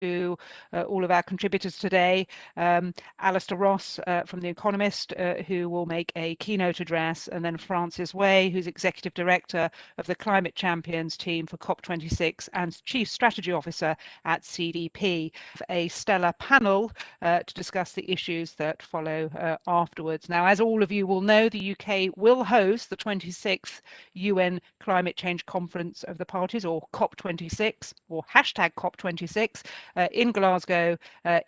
to all of our contributors today. Alistair Ross from The Economist, who will make a keynote address, and then Francis Way, who's Executive Director of the Climate Champions team for COP26 and Chief Strategy Officer at CDP. A stellar panel to discuss the issues that follow afterwards. Now, as all of you will know, the UK will host the 26th UN Climate Change Conference of the Parties, or COP26, or hashtag COP26, in Glasgow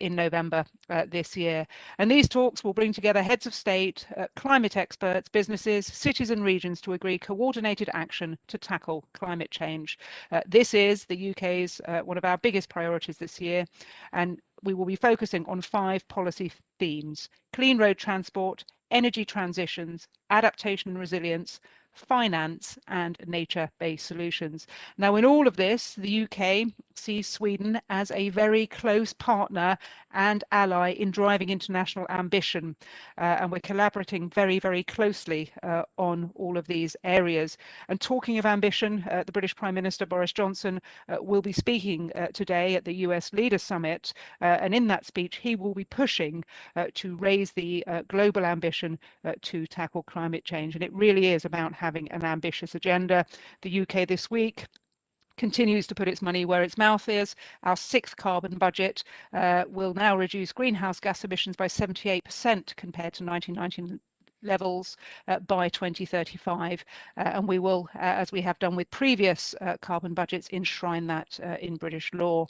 in November this year. And these talks will bring together heads of state, climate experts, businesses, cities and regions to agree coordinated action to tackle climate change. This is the UK's one of our biggest priorities this year, and we will be focusing on 5 policy themes: clean road transport, energy transitions, adaptation and resilience, finance, and nature-based solutions. Now, in all of this, the UK sees Sweden as a very close partner and ally in driving international ambition, and we're collaborating very, very closely on all of these areas. And talking of ambition, the British Prime Minister Boris Johnson will be speaking today at the US Leaders Summit, and in that speech he will be pushing to raise the global ambition to tackle climate change. And it really is about having an ambitious agenda. The UK this week continues to put its money where its mouth is. Our 6th carbon budget will now reduce greenhouse gas emissions by 78% compared to 1990 levels by 2035, and we will, as we have done with previous carbon budgets, enshrine that in British law.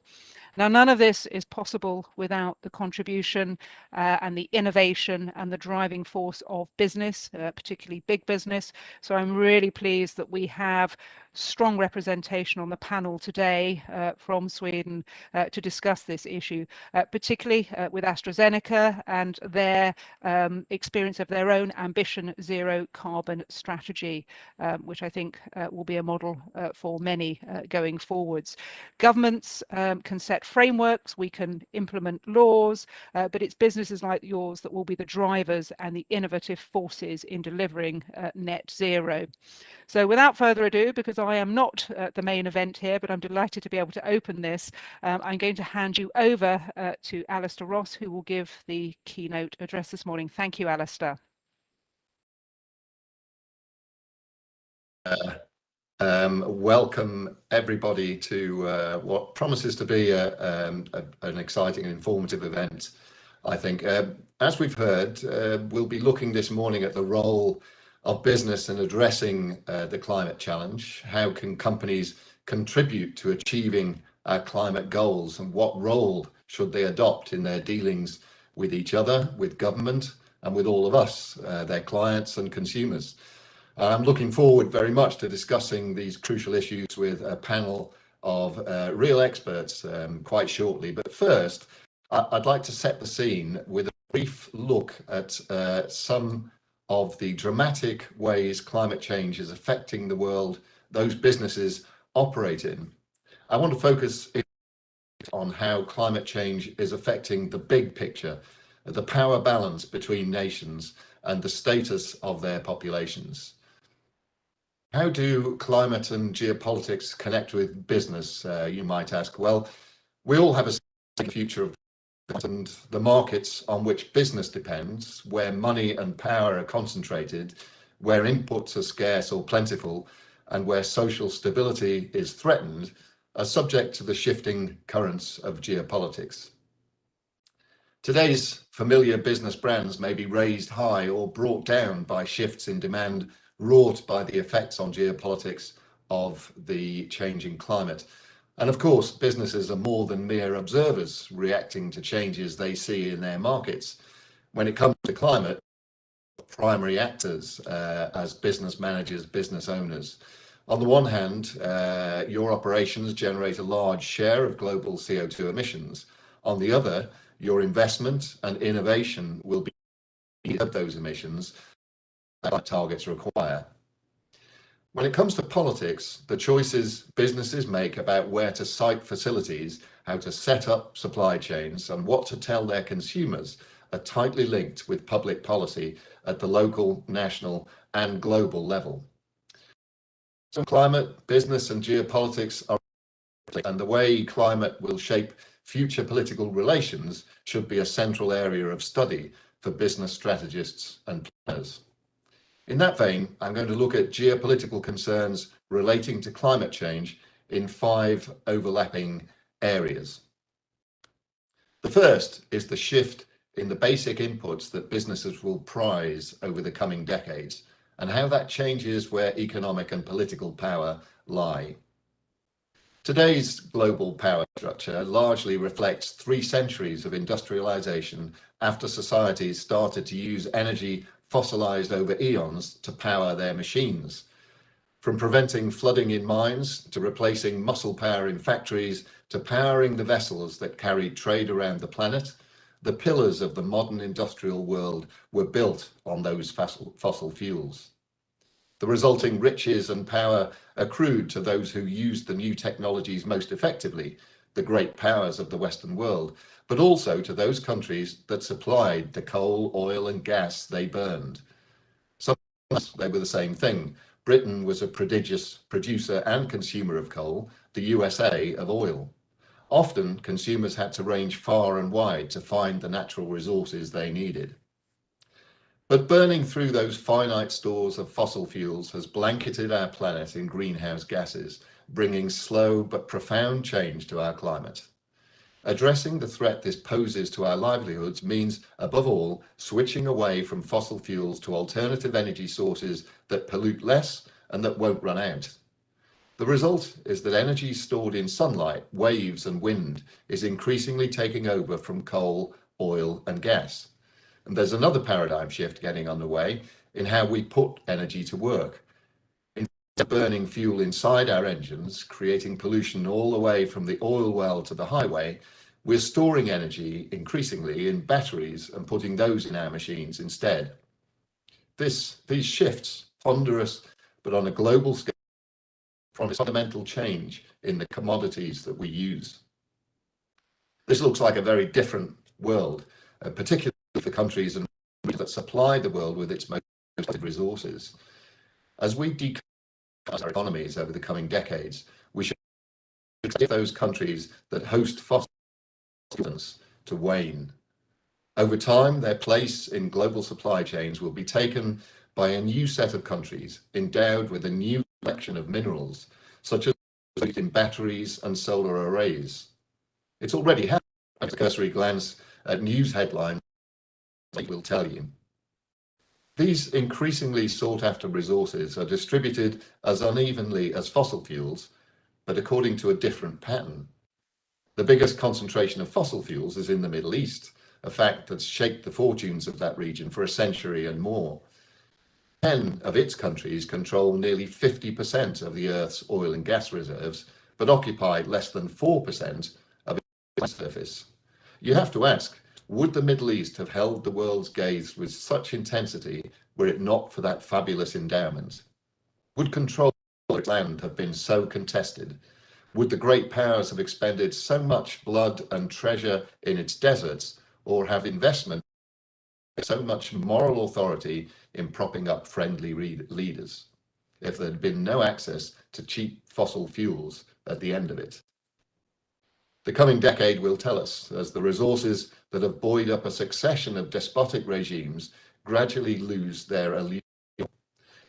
Now, none of this is possible without the contribution and the innovation and the driving force of business, particularly big business. So I'm really pleased that we have strong representation on the panel today from Sweden to discuss this issue, particularly with AstraZeneca and their experience of their own ambition zero carbon strategy, which I think will be a model for many going forwards. Governments can set frameworks, we can implement laws, but it's businesses like yours that will be the drivers and the innovative forces in delivering net zero. So without further ado, because I am not the main event here, but I'm delighted to be able to open this, I'm going to hand you over to Alistair Ross, who will give the keynote address this morning. Thank you, Alistair. Welcome everybody to what promises to be an exciting and informative event, I think. As we've heard, we'll be looking this morning at the role of business in addressing the climate challenge. How can companies contribute to achieving our climate goals, and what role should they adopt in their dealings with each other, with government, and with all of us, their clients and consumers. I'm looking forward very much to discussing these crucial issues with a panel of real experts quite shortly. But first, I'd like to set the scene with a brief look at some of the dramatic ways climate change is affecting the world those businesses operate in. I want to focus on how climate change is affecting the big picture, the power balance between nations and the status of their populations. How do climate and geopolitics connect with business, you might ask? Well, we all have a future of and the markets on which business depends, where money and power are concentrated, where inputs are scarce or plentiful, and where social stability is threatened, are subject to the shifting currents of geopolitics. Today's familiar business brands may be raised high or brought down by shifts in demand wrought by the effects on geopolitics of the changing climate. And of course, businesses are more than mere observers reacting to changes they see in their markets. When it comes to climate, primary actors as business managers, business owners. On the one hand, your operations generate a large share of global CO2 emissions. On the other, your investment and innovation will be of those emissions that targets require. When it comes to politics, the choices businesses make about where to site facilities, how to set up supply chains, and what to tell their consumers are tightly linked with public policy at the local, national, and global level. So climate, business, and geopolitics are and the way climate will shape future political relations should be a central area of study for business strategists and planners. In that vein, I'm going to look at geopolitical concerns relating to climate change in 5 overlapping areas. The first is the shift in the basic inputs that businesses will prize over the coming decades, and how that changes where economic and political power lie. Today's global power structure largely reflects 3 centuries of industrialization after societies started to use energy fossilized over eons to power their machines. From preventing flooding in mines, to replacing muscle power in factories, to powering the vessels that carried trade around the planet, the pillars of the modern industrial world were built on those fossil fuels. The resulting riches and power accrued to those who used the new technologies most effectively, the great powers of the Western world, but also to those countries that supplied the coal, oil, and gas they burned. Sometimes they were the same thing. Britain was a prodigious producer and consumer of coal, the USA of oil. Often, consumers had to range far and wide to find the natural resources they needed. But burning through those finite stores of fossil fuels has blanketed our planet in greenhouse gases, bringing slow but profound change to our climate. Addressing the threat this poses to our livelihoods means, above all, switching away from fossil fuels to alternative energy sources that pollute less and that won't run out. The result is that energy stored in sunlight, waves, and wind is increasingly taking over from coal, oil, and gas. And there's another paradigm shift getting underway in how we put energy to work. Instead of burning fuel inside our engines, creating pollution all the way from the oil well to the highway, we're storing energy increasingly in batteries and putting those in our machines instead. These shifts, ponderous but on a global scale, from a fundamental change in the commodities that we use. This looks like a very different world, particularly for countries and that supply the world with its most resources. As we decarbonize our economies over the coming decades, we should expect those countries that host fossil fuels to wane. Over time, their place in global supply chains will be taken by a new set of countries endowed with a new collection of minerals, such as used in batteries and solar arrays. It's already happening. A cursory glance at news headlines will tell you. These increasingly sought-after resources are distributed as unevenly as fossil fuels, but according to a different pattern. The biggest concentration of fossil fuels is in the Middle East, a fact that's shaped the fortunes of that region for a century and more. 10 of its countries control nearly 50% of the Earth's oil and gas reserves, but occupy less than 4% of its surface. You have to ask, would the Middle East have held the world's gaze with such intensity were it not for that fabulous endowment? Would control of its land have been so contested? Would the great powers have expended so much blood and treasure in its deserts, or have investment so much moral authority in propping up friendly leaders, if there had been no access to cheap fossil fuels at the end of it? The coming decade will tell us, as the resources that have buoyed up a succession of despotic regimes gradually lose their allure.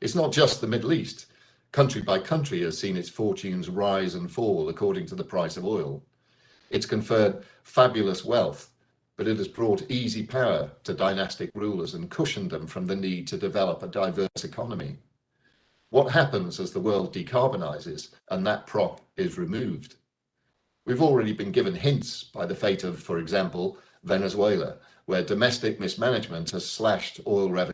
It's not just the Middle East. Country by country has seen its fortunes rise and fall according to the price of oil. It's conferred fabulous wealth, but it has brought easy power to dynastic rulers and cushioned them from the need to develop a diverse economy. What happens as the world decarbonizes and that prop is removed? We've already been given hints by the fate of, for example, Venezuela, where domestic mismanagement has slashed oil revenue,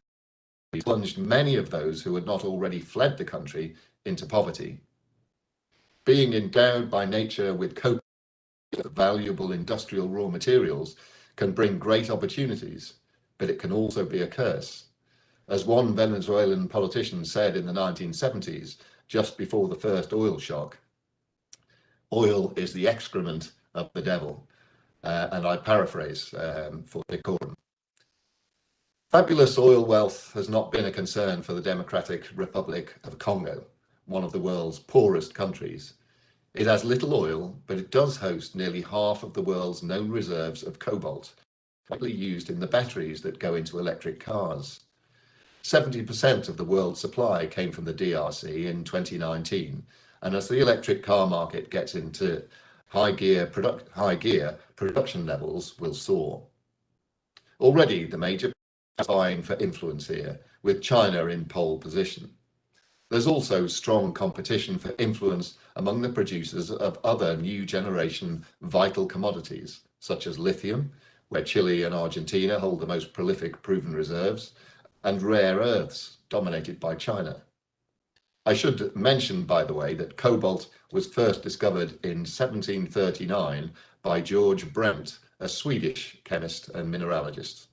plunged many of those who had not already fled the country into poverty. Being endowed by nature with copious valuable industrial raw materials can bring great opportunities, but it can also be a curse. As one Venezuelan politician said in the 1970s, just before the first oil shock, oil is the excrement of the devil. And I paraphrase for decorum. Fabulous oil wealth has not been a concern for the Democratic Republic of Congo, one of the world's poorest countries. It has little oil, but it does host nearly half of the world's known reserves of cobalt, widely used in the batteries that go into electric cars. 70% of the world's supply came from the DRC in 2019, and as the electric car market gets into high gear, production levels will soar. Already, the major is vying for influence here, with China in pole position. There's also strong competition for influence among the producers of other new generation vital commodities, such as lithium, where Chile and Argentina hold the most prolific proven reserves, and rare earths, dominated by China. I should mention, by the way, that cobalt was first discovered in 1739 by George Brandt, a Swedish chemist and mineralogist.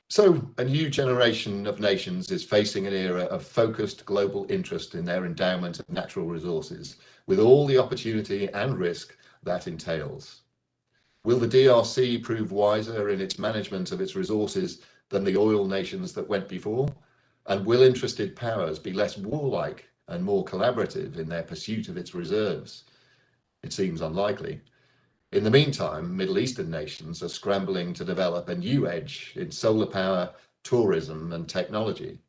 So, a new generation of nations is facing an era of focused global interest in their endowment of natural resources, with all the opportunity and risk that entails. Will the DRC prove wiser in its management of its resources than the oil nations that went before? And will interested powers be less warlike and more collaborative in their pursuit of its reserves? It seems unlikely. In the meantime, Middle Eastern nations are scrambling to develop a new edge in solar power, tourism, and technology.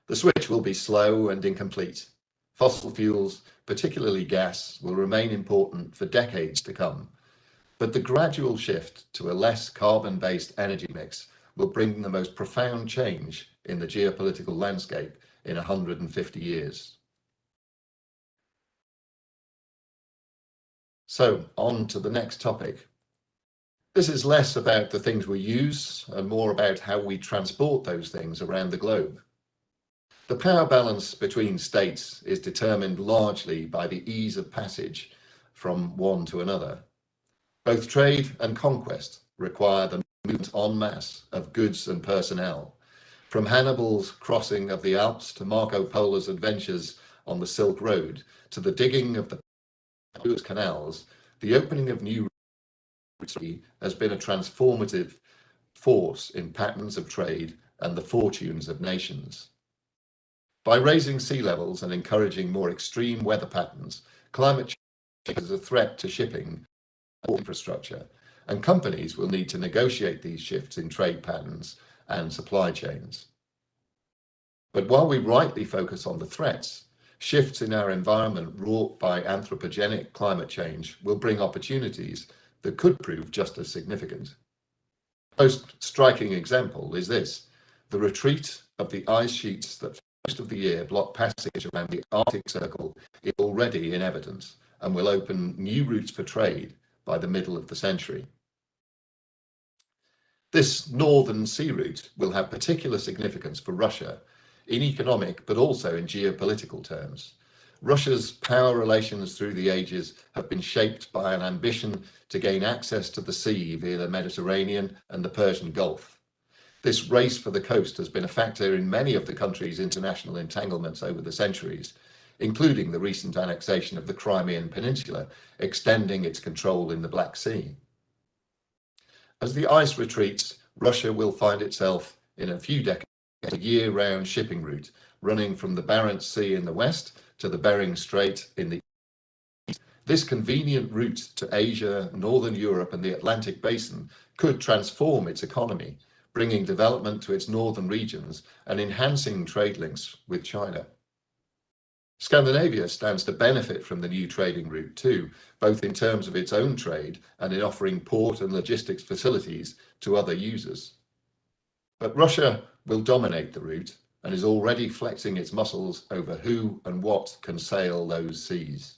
The switch will be slow and incomplete. Fossil fuels, particularly gas, will remain important for decades to come. But the gradual shift to a less carbon-based energy mix will bring the most profound change in the geopolitical landscape in 150 years. So, on to the next topic. This is less about the things we use and more about how we transport those things around the globe. The power balance between states is determined largely by the ease of passage from one to another. Both trade and conquest require the movement en masse of goods and personnel. From Hannibal's crossing of the Alps to Marco Polo's adventures on the Silk Road to the digging of the canals, the opening of new routes has been a transformative force in patterns of trade and the fortunes of nations. By raising sea levels and encouraging more extreme weather patterns, climate change is a threat to shipping and infrastructure, and companies will need to negotiate these shifts in trade patterns and supply chains. But while we rightly focus on the threats, shifts in our environment wrought by anthropogenic climate change will bring opportunities that could prove just as significant. The most striking example is this: the retreat of the ice sheets that for most of the year block passage around the Arctic Circle is already in evidence and will open new routes for trade by the middle of the century. This northern sea route will have particular significance for Russia in economic but also in geopolitical terms. Russia's power relations through the ages have been shaped by an ambition to gain access to the sea via the Mediterranean and the Persian Gulf. This race for the coast has been a factor in many of the country's international entanglements over the centuries, including the recent annexation of the Crimean Peninsula, extending its control in the Black Sea. As the ice retreats, Russia will find itself in a few decades a year-round shipping route running from the Barents Sea in the west to the Bering Strait in the east. This convenient route to Asia, Northern Europe, and the Atlantic Basin could transform its economy, bringing development to its northern regions and enhancing trade links with China. Scandinavia stands to benefit from the new trading route too, both in terms of its own trade and in offering port and logistics facilities to other users. But Russia will dominate the route and is already flexing its muscles over who and what can sail those seas.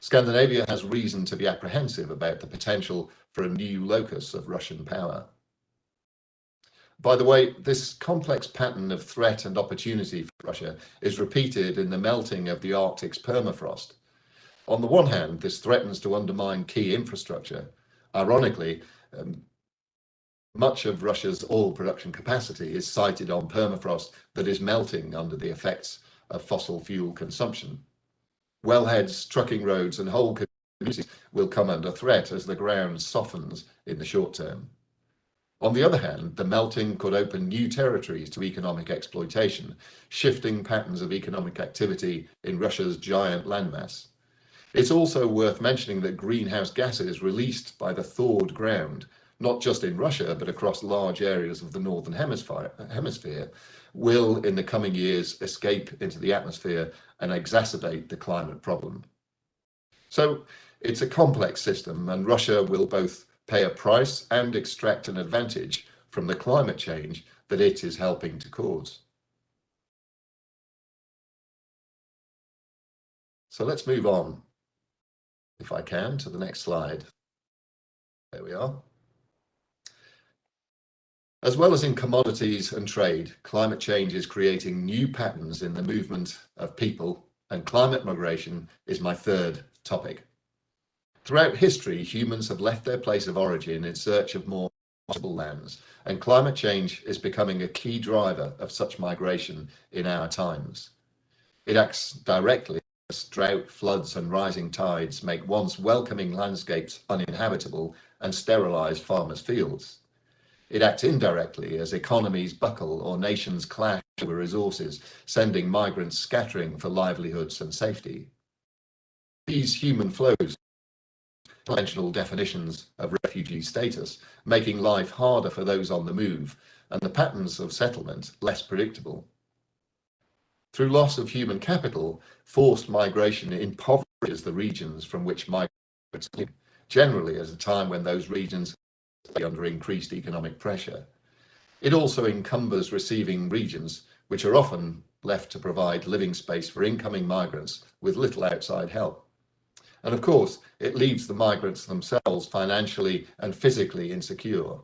Scandinavia has reason to be apprehensive about the potential for a new locus of Russian power. By the way, this complex pattern of threat and opportunity for Russia is repeated in the melting of the Arctic's permafrost. On the one hand, this threatens to undermine key infrastructure. Ironically, much of Russia's oil production capacity is sited on permafrost that is melting under the effects of fossil fuel consumption. Wellheads, trucking roads, and whole communities will come under threat as the ground softens in the short term. On the other hand, the melting could open new territories to economic exploitation, shifting patterns of economic activity in Russia's giant landmass. It's also worth mentioning that greenhouse gases released by the thawed ground, not just in Russia, but across large areas of the Northern Hemisphere, will in the coming years escape into the atmosphere and exacerbate the climate problem. So it's a complex system, and Russia will both pay a price and extract an advantage from the climate change that it is helping to cause. So let's move on, if I can, to the next slide. There we are. As well as in commodities and trade, climate change is creating new patterns in the movement of people, and climate migration is my third topic. Throughout history, humans have left their place of origin in search of more possible lands, and climate change is becoming a key driver of such migration in our times. It acts directly as drought, floods, and rising tides make once welcoming landscapes uninhabitable and sterilize farmers' fields. It acts indirectly as economies buckle or nations clash over resources, sending migrants scattering for livelihoods and safety. These human flows conventional definitions of refugee status, making life harder for those on the move, and the patterns of settlement less predictable. Through loss of human capital, forced migration impoverishes the regions from which migrants live, generally at a time when those regions are under increased economic pressure. It also encumbers receiving regions, which are often left to provide living space for incoming migrants with little outside help. And of course, it leaves the migrants themselves financially and physically insecure.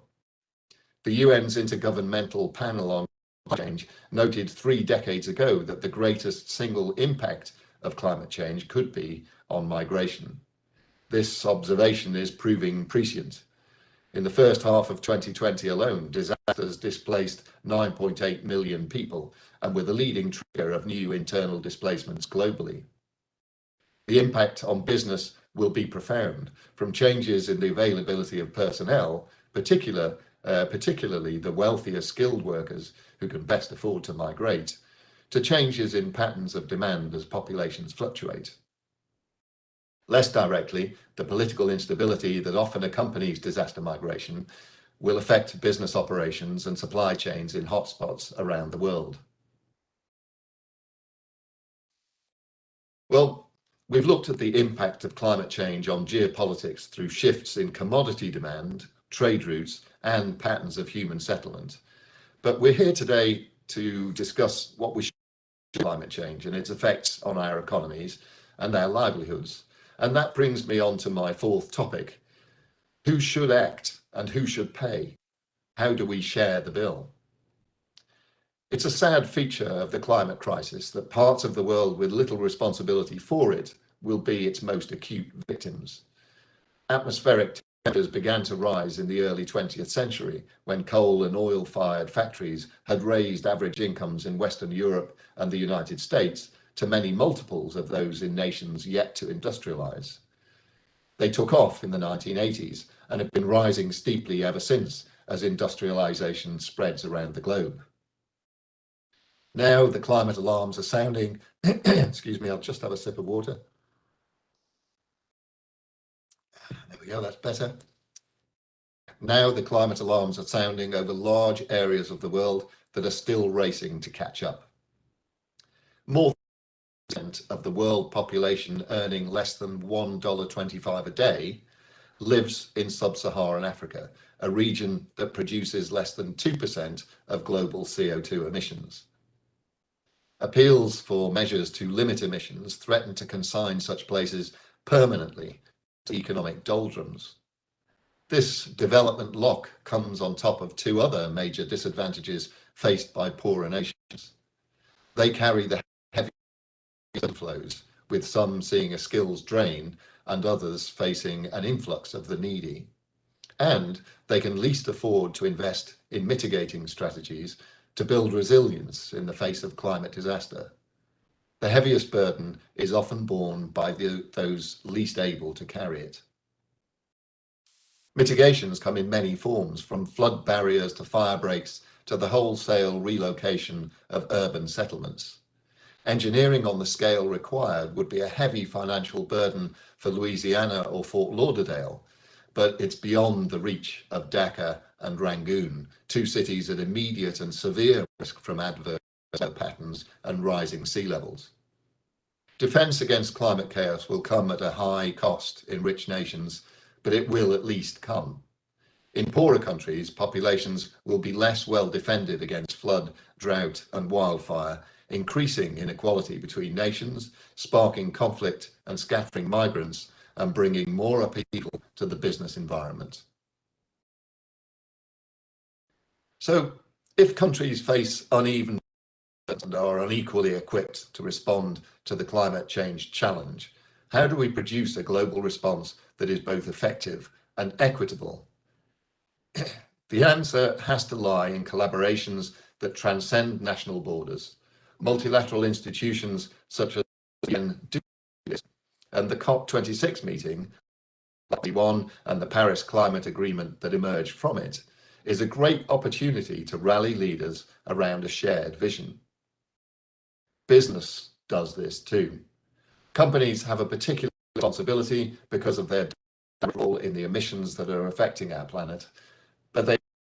The UN's Intergovernmental Panel on Climate Change noted 3 decades ago that the greatest single impact of climate change could be on migration. This observation is proving prescient. In the first half of 2020 alone, disasters displaced 9.8 million people and were the leading trigger of new internal displacements globally. The impact on business will be profound, from changes in the availability of personnel, particularly the wealthier skilled workers who can best afford to migrate, to changes in patterns of demand as populations fluctuate. Less directly, the political instability that often accompanies disaster migration will affect business operations and supply chains in hotspots around the world. Well, we've looked at the impact of climate change on geopolitics through shifts in commodity demand, trade routes, and patterns of human settlement. But we're here today to discuss what we should do about climate change and its effects on our economies and our livelihoods. And that brings me on to my fourth topic. Who should act and who should pay? How do we share the bill? It's a sad feature of the climate crisis that parts of the world with little responsibility for it will be its most acute victims. Atmospheric temperatures began to rise in the early 20th century when coal and oil-fired factories had raised average incomes in Western Europe and the United States to many multiples of those in nations yet to industrialize. They took off in the 1980s and have been rising steeply ever since as industrialization spreads around the globe. Now the climate alarms are sounding. Excuse me, I'll just have a sip of water. There we go, that's better. Now the climate alarms are sounding over large areas of the world that are still racing to catch up. More than 1% of the world population earning less than $1.25 a day lives in sub-Saharan Africa, a region that produces less than 2% of global CO2 emissions. Appeals for measures to limit emissions threaten to consign such places permanently to economic doldrums. This development lock comes on top of 2 other major disadvantages faced by poorer nations. They carry the heavy flows, with some seeing a skills drain and others facing an influx of the needy. And they can least afford to invest in mitigating strategies to build resilience in the face of climate disaster. The heaviest burden is often borne by those least able to carry it. Mitigations come in many forms, from flood barriers to fire breaks to the wholesale relocation of urban settlements. Engineering on the scale required would be a heavy financial burden for Louisiana or Fort Lauderdale, but it's beyond the reach of Dhaka and Rangoon, two cities at immediate and severe risk from adverse weather patterns and rising sea levels. Defence against climate chaos will come at a high cost in rich nations, but it will at least come. In poorer countries, populations will be less well defended against flood, drought, and wildfire, increasing inequality between nations, sparking conflict and scattering migrants, and bringing more upheaval to the business environment. So, if countries face uneven and are unequally equipped to respond to the climate change challenge, how do we produce a global response that is both effective and equitable? The answer has to lie in collaborations that transcend national borders. Multilateral institutions such as the UN do this, and the COP26 meeting, and the Paris Climate Agreement that emerged from it, is a great opportunity to rally leaders around a shared vision. Business does this too. Companies have a particular responsibility because of their role in the emissions that are affecting our planet, but they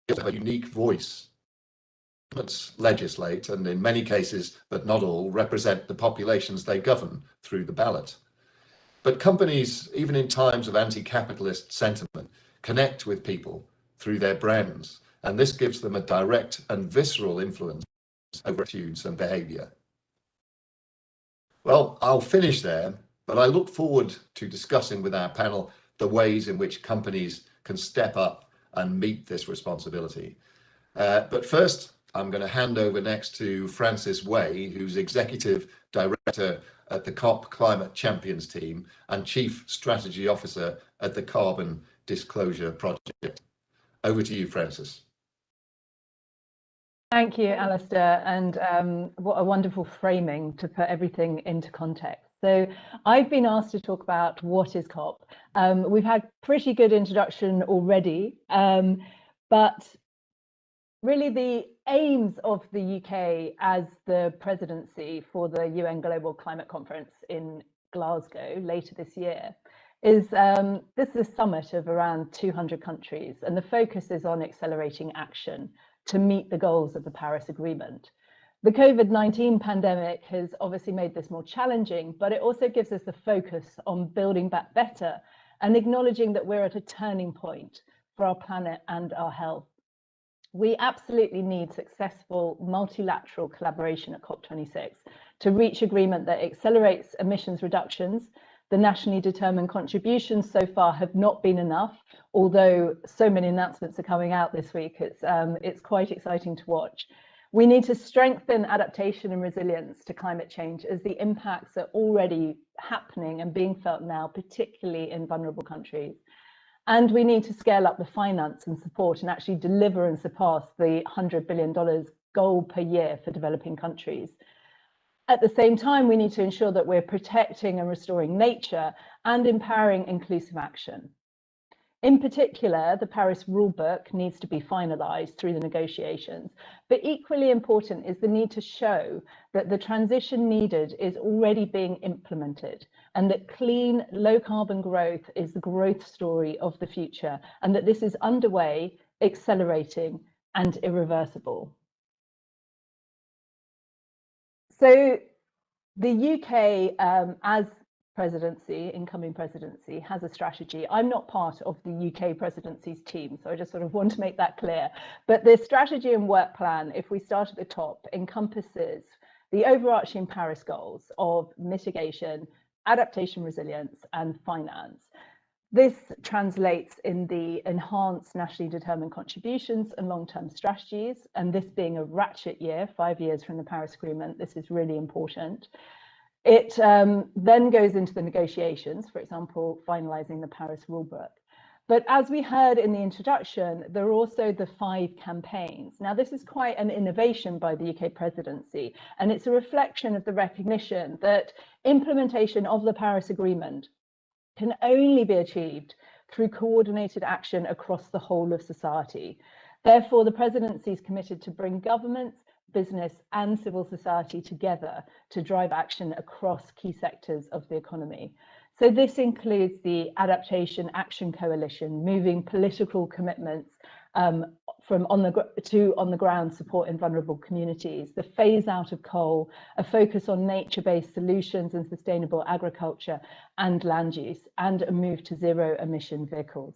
have a unique voice. Governments legislate, and in many cases, but not all, represent the populations they govern through the ballot. But companies, even in times of anti-capitalist sentiment, connect with people through their brands, and this gives them a direct and visceral influence over attitudes and behavior. Well, I'll finish there, but I look forward to discussing with our panel the ways in which companies can step up and meet this responsibility. But first, I'm going to hand over next to Frances Way, who's Executive Director at the COP Climate Champions team and Chief Strategy Officer at the Carbon Disclosure Project. Over to you, Frances. Thank you, Alistair, and what a wonderful framing to put everything into context. So I've been asked to talk about what is COP. We've had pretty good introduction already, but really the aims of the UK as the presidency for the UN Global Climate Conference in Glasgow later this year is this is a summit of around 200 countries, and the focus is on accelerating action to meet the goals of the Paris Agreement. The COVID-19 pandemic has obviously made this more challenging, but it also gives us the focus on building back better and acknowledging that we're at a turning point for our planet and our health. We absolutely need successful multilateral collaboration at COP26 to reach agreement that accelerates emissions reductions. The nationally determined contributions so far have not been enough, although so many announcements are coming out this week. It's quite exciting to watch. We need to strengthen adaptation and resilience to climate change as the impacts are already happening and being felt now, particularly in vulnerable countries. And we need to scale up the finance and support and actually deliver and surpass the $100 billion goal per year for developing countries. At the same time, we need to ensure that we're protecting and restoring nature and empowering inclusive action. In particular, the Paris rulebook needs to be finalised through the negotiations, but equally important is the need to show that the transition needed is already being implemented and that clean, low-carbon growth is the growth story of the future and that this is underway, accelerating and irreversible. So the UK, as presidency, incoming presidency, has a strategy. I'm not part of the UK presidency's team, so I just sort of want to make that clear. But the strategy and work plan, if we start at the top, encompasses the overarching Paris goals of mitigation, adaptation, resilience, and finance. This translates in the enhanced nationally determined contributions and long-term strategies, and this being a ratchet year, 5 years from the Paris Agreement, this is really important. It then goes into the negotiations, for example, finalising the Paris rulebook. But as we heard in the introduction, there are also the 5 campaigns. Now, this is quite an innovation by the UK presidency, and it's a reflection of the recognition that implementation of the Paris Agreement can only be achieved through coordinated action across the whole of society. Therefore, the presidency is committed to bring governments, business and civil society together to drive action across key sectors of the economy. So this includes the Adaptation Action Coalition, moving political commitments from on the ground support in vulnerable communities, the phase out of coal, a focus on nature-based solutions and sustainable agriculture and land use, and a move to zero emission vehicles.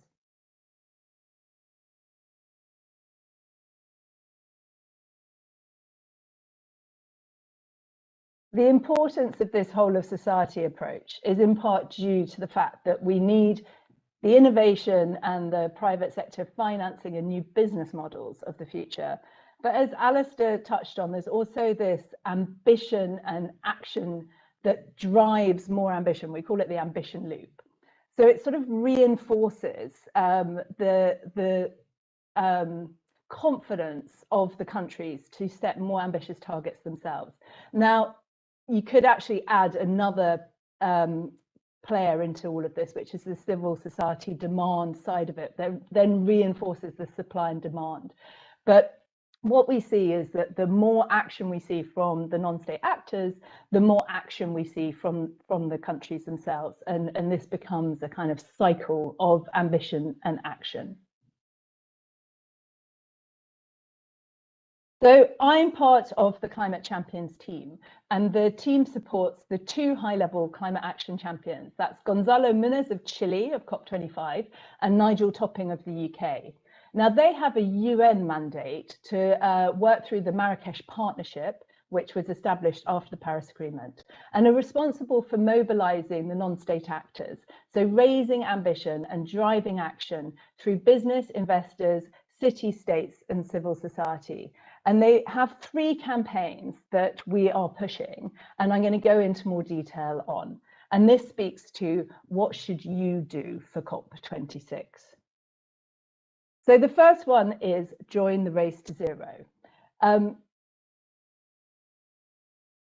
The importance of this whole of society approach is in part due to the fact that we need the innovation and the private sector financing and new business models of the future. But as Alistair touched on, there's also this ambition and action that drives more ambition. We call it the ambition loop. So it sort of reinforces the confidence of the countries to set more ambitious targets themselves. Now, you could actually add another player into all of this, which is the civil society demand side of it, that then reinforces the supply and demand. But what we see is that the more action we see from the non-state actors, the more action we see from the countries themselves. And this becomes a kind of cycle of ambition and action. So I'm part of the Climate Champions team, and the team supports the two high-level climate action champions. That's Gonzalo Munoz of Chile, of COP25, and Nigel Topping of the UK. Now, they have a UN mandate to work through the Marrakesh Partnership, which was established after the Paris Agreement, and are responsible for mobilizing the non-state actors, so raising ambition and driving action through business, investors, city-states, and civil society. And they have three campaigns that we are pushing, and I'm going to go into more detail on. And this speaks to what should you do for COP26. So the first one is join the race to zero.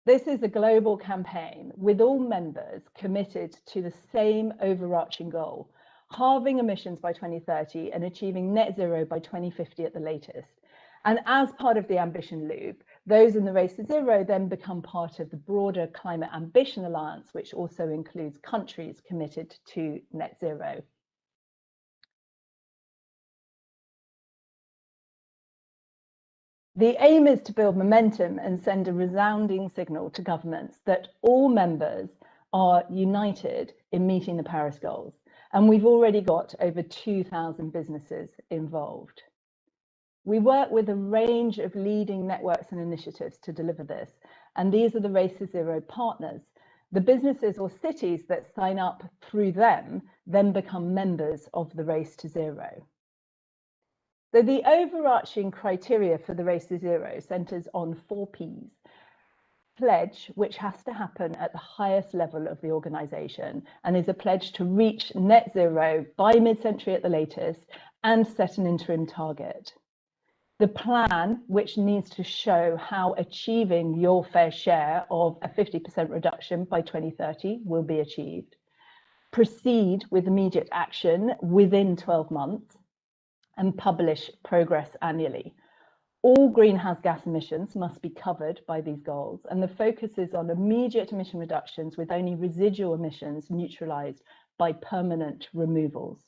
This is a global campaign with all members committed to the same overarching goal: halving emissions by 2030 and achieving net zero by 2050 at the latest. And as part of the ambition loop, those in the race to zero then become part of the broader Climate Ambition Alliance, which also includes countries committed to net zero. The aim is to build momentum and send a resounding signal to governments that all members are united in meeting the Paris goals. And we've already got over 2,000 businesses involved. We work with a range of leading networks and initiatives to deliver this, and these are the Race to Zero partners. The businesses or cities that sign up through them then become members of the Race to Zero. So the overarching criteria for the Race to Zero centres on 4 Ps. Pledge, which has to happen at the highest level of the organisation and is a pledge to reach net zero by mid-century at the latest and set an interim target. The plan, which needs to show how achieving your fair share of a 50% reduction by 2030 will be achieved. Proceed with immediate action within 12 months and publish progress annually. All greenhouse gas emissions must be covered by these goals, and the focus is on immediate emission reductions with only residual emissions neutralised by permanent removals.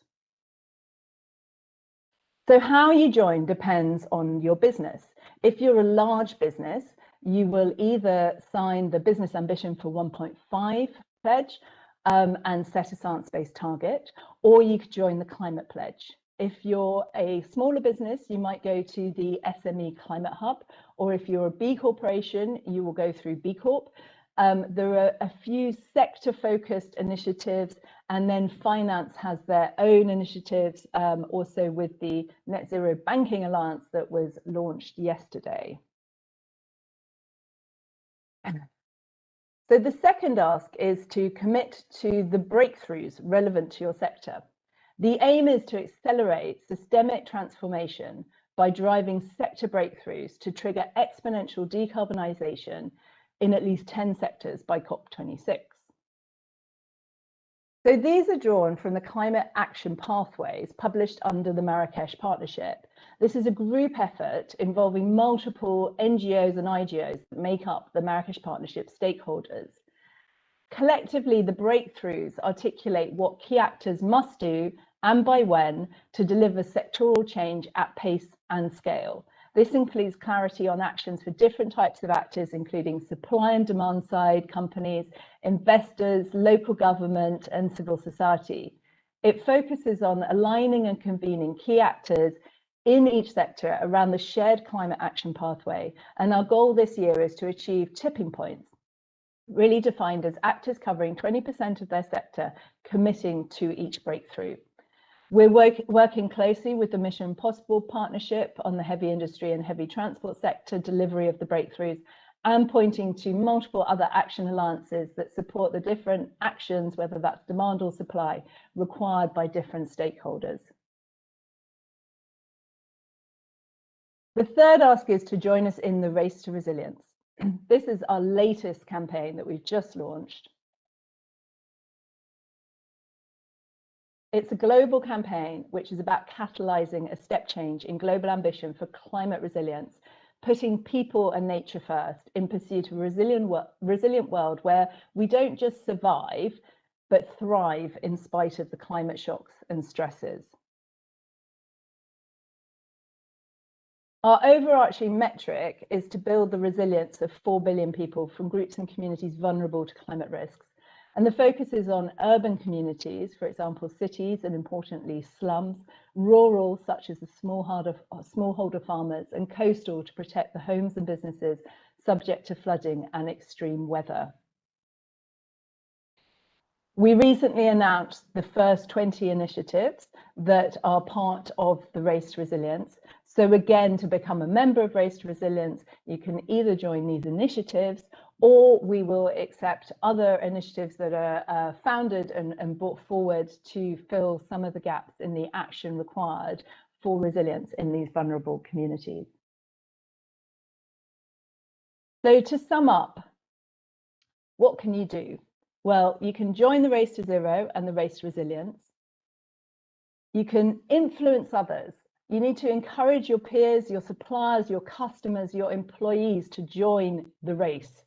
So how you join depends on your business. If you're a large business, you will either sign the Business Ambition for 1.5 pledge and set a science-based target, or you could join the Climate Pledge. If you're a smaller business, you might go to the SME Climate Hub, or if you're a B Corporation, you will go through B Corp. There are a few sector-focused initiatives, and then finance has their own initiatives, also with the Net Zero Banking Alliance that was launched yesterday. So the second ask is to commit to the breakthroughs relevant to your sector. The aim is to accelerate systemic transformation by driving sector breakthroughs to trigger exponential decarbonisation in at least 10 sectors by COP26. So these are drawn from the Climate Action Pathways published under the Marrakesh Partnership. This is a group effort involving multiple NGOs and IGOs that make up the Marrakesh Partnership stakeholders. Collectively, the breakthroughs articulate what key actors must do and by when to deliver sectoral change at pace and scale. This includes clarity on actions for different types of actors, including supply and demand side companies, investors, local government, and civil society. It focuses on aligning and convening key actors in each sector around the shared climate action pathway. And our goal this year is to achieve tipping points, really defined as actors covering 20% of their sector committing to each breakthrough. We're working closely with the Mission Impossible Partnership on the heavy industry and heavy transport sector delivery of the breakthroughs, and pointing to multiple other action alliances that support the different actions, whether that's demand or supply, required by different stakeholders. The third ask is to join us in the Race to Resilience. This is our latest campaign that we've just launched. It's a global campaign which is about catalyzing a step change in global ambition for climate resilience, putting people and nature first in pursuit of a resilient world where we don't just survive, but thrive in spite of the climate shocks and stresses. Our overarching metric is to build the resilience of 4 billion people from groups and communities vulnerable to climate risks. And the focus is on urban communities, for example, cities and importantly slums, rural, such as the smallholder farmers, and coastal to protect the homes and businesses subject to flooding and extreme weather. We recently announced the first 20 initiatives that are part of the Race to Resilience. So again, to become a member of Race to Resilience, you can either join these initiatives or we will accept other initiatives that are founded and brought forward to fill some of the gaps in the action required for resilience in these vulnerable communities. So to sum up, what can you do? Well, you can join the Race to Zero and the Race to Resilience. You can influence others. You need to encourage your peers, your suppliers, your customers, your employees to join the race.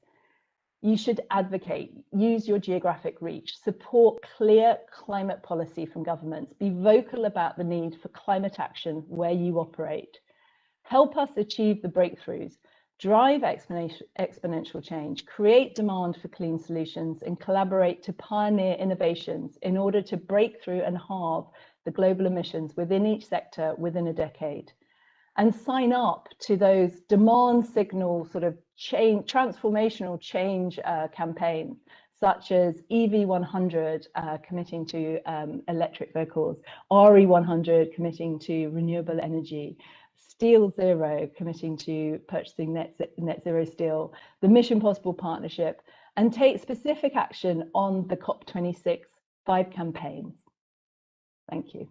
You should advocate, use your geographic reach, support clear climate policy from governments, be vocal about the need for climate action where you operate. Help us achieve the breakthroughs, drive exponential change, create demand for clean solutions, and collaborate to pioneer innovations in order to break through and halve the global emissions within each sector within a decade. And sign up to those demand signal sort of transformational change campaigns, such as EV100 committing to electric vehicles, RE100 committing to renewable energy, Steel Zero committing to purchasing net zero steel, the Mission Impossible Partnership, and take specific action on the COP26 5 campaigns. Thank you.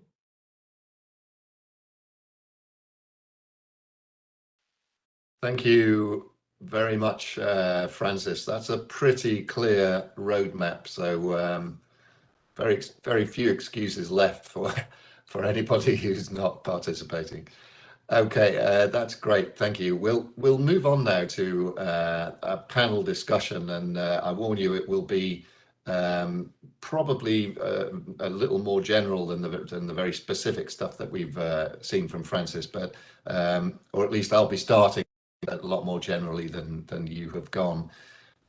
Thank you very much, Frances. That's a pretty clear roadmap. So very few excuses left for anybody who's not participating. Okay, that's great. Thank you. We'll move on now to a panel discussion, and I warn you, it will be probably a little more general than the very specific stuff that we've seen from Frances, but or at least I'll be starting a lot more generally than you have gone.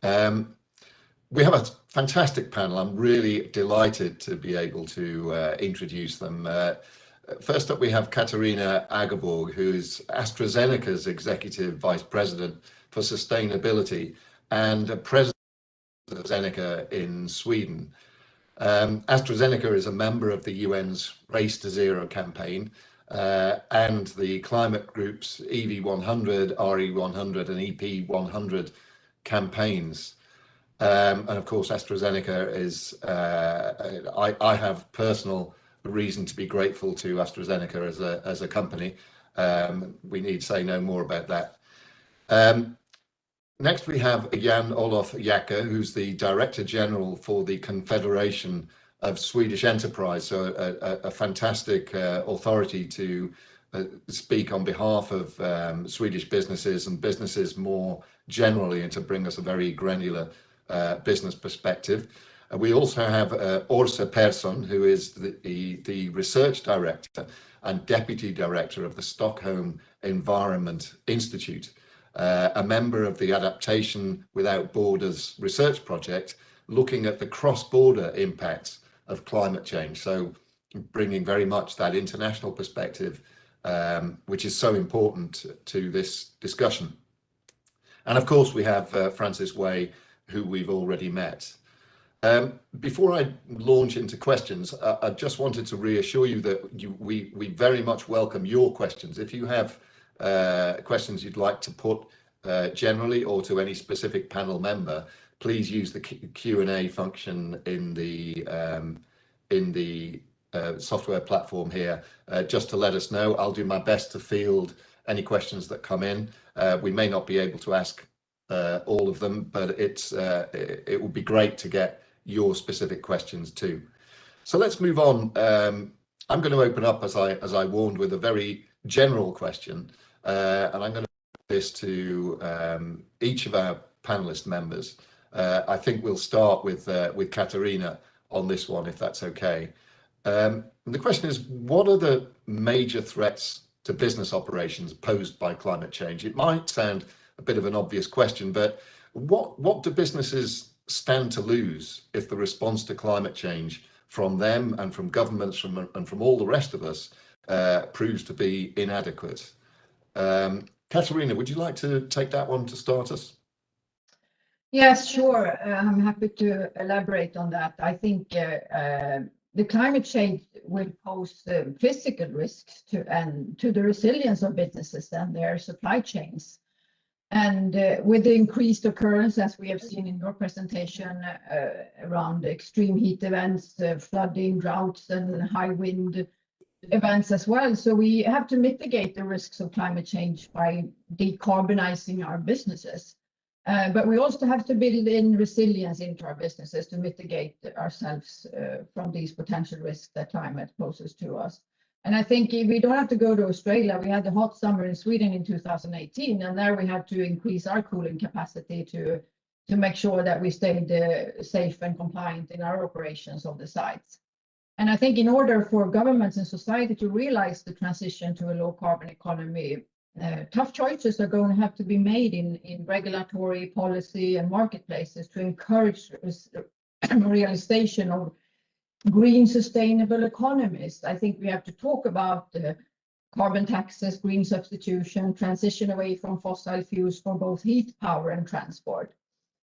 We have a fantastic panel. I'm really delighted to be able to introduce them. First up, we have Katarina Agerborg, who's AstraZeneca's Executive Vice President for Sustainability and President of AstraZeneca in Sweden. AstraZeneca is a member of the UN's Race to Zero campaign and the climate groups EV100, RE100 and EP100 campaigns. And of course, AstraZeneca is, I have personal reason to be grateful to AstraZeneca as a company. We need say no more about that. Next, we have Jan Olof Jakke, who's the Director General for the Confederation of Swedish enterprise, so a fantastic authority to speak on behalf of Swedish businesses and businesses more generally, and to bring us a very granular business perspective. We also have Åsa Persson, who is the research director and deputy director of the Stockholm Environment Institute, a member of the Adaptation Without Borders research project, looking at the cross-border impacts of climate change. So bringing very much that international perspective, which is so important to this discussion. And of course, we have Francis Way, who we've already met. Before I launch into questions, I just wanted to reassure you that we very much welcome your questions. If you have questions you'd like to put generally or to any specific panel member, please use the Q&A function in the software platform here, just to let us know. I'll do my best to field any questions that come in. We may not be able to ask all of them, but it would be great to get your specific questions too. So let's move on. I'm going to open up, as I warned, with a very general question, and I'm going to put this to each of our panelist members. I think we'll start with Katarina on this one, if that's okay. The question is, what are the major threats to business operations posed by climate change? It might sound a bit of an obvious question, but what do businesses stand to lose if the response to climate change from them and from governments and from all the rest of us proves to be inadequate? Katarina, would you like to take that one to start us? Yes, sure. I'm happy to elaborate on that. I think the climate change will pose physical risks to the resilience of businesses and their supply chains. And with the increased occurrence, as we have seen in your presentation, around extreme heat events, flooding, droughts, and high wind events as well. So we have to mitigate the risks of climate change by decarbonizing our businesses. But we also have to build in resilience into our businesses to mitigate ourselves from these potential risks that climate poses to us. And I think we don't have to go to Australia. We had a hot summer in Sweden in 2018, and there we had to increase our cooling capacity to make sure that we stayed safe and compliant in our operations of the sites. And I think in order for governments and society to realize the transition to a low carbon economy, tough choices are going to have to be made in regulatory policy and marketplaces to encourage realization of green sustainable economies. I think we have to talk about carbon taxes, green substitution, transition away from fossil fuels for both heat, power and transport.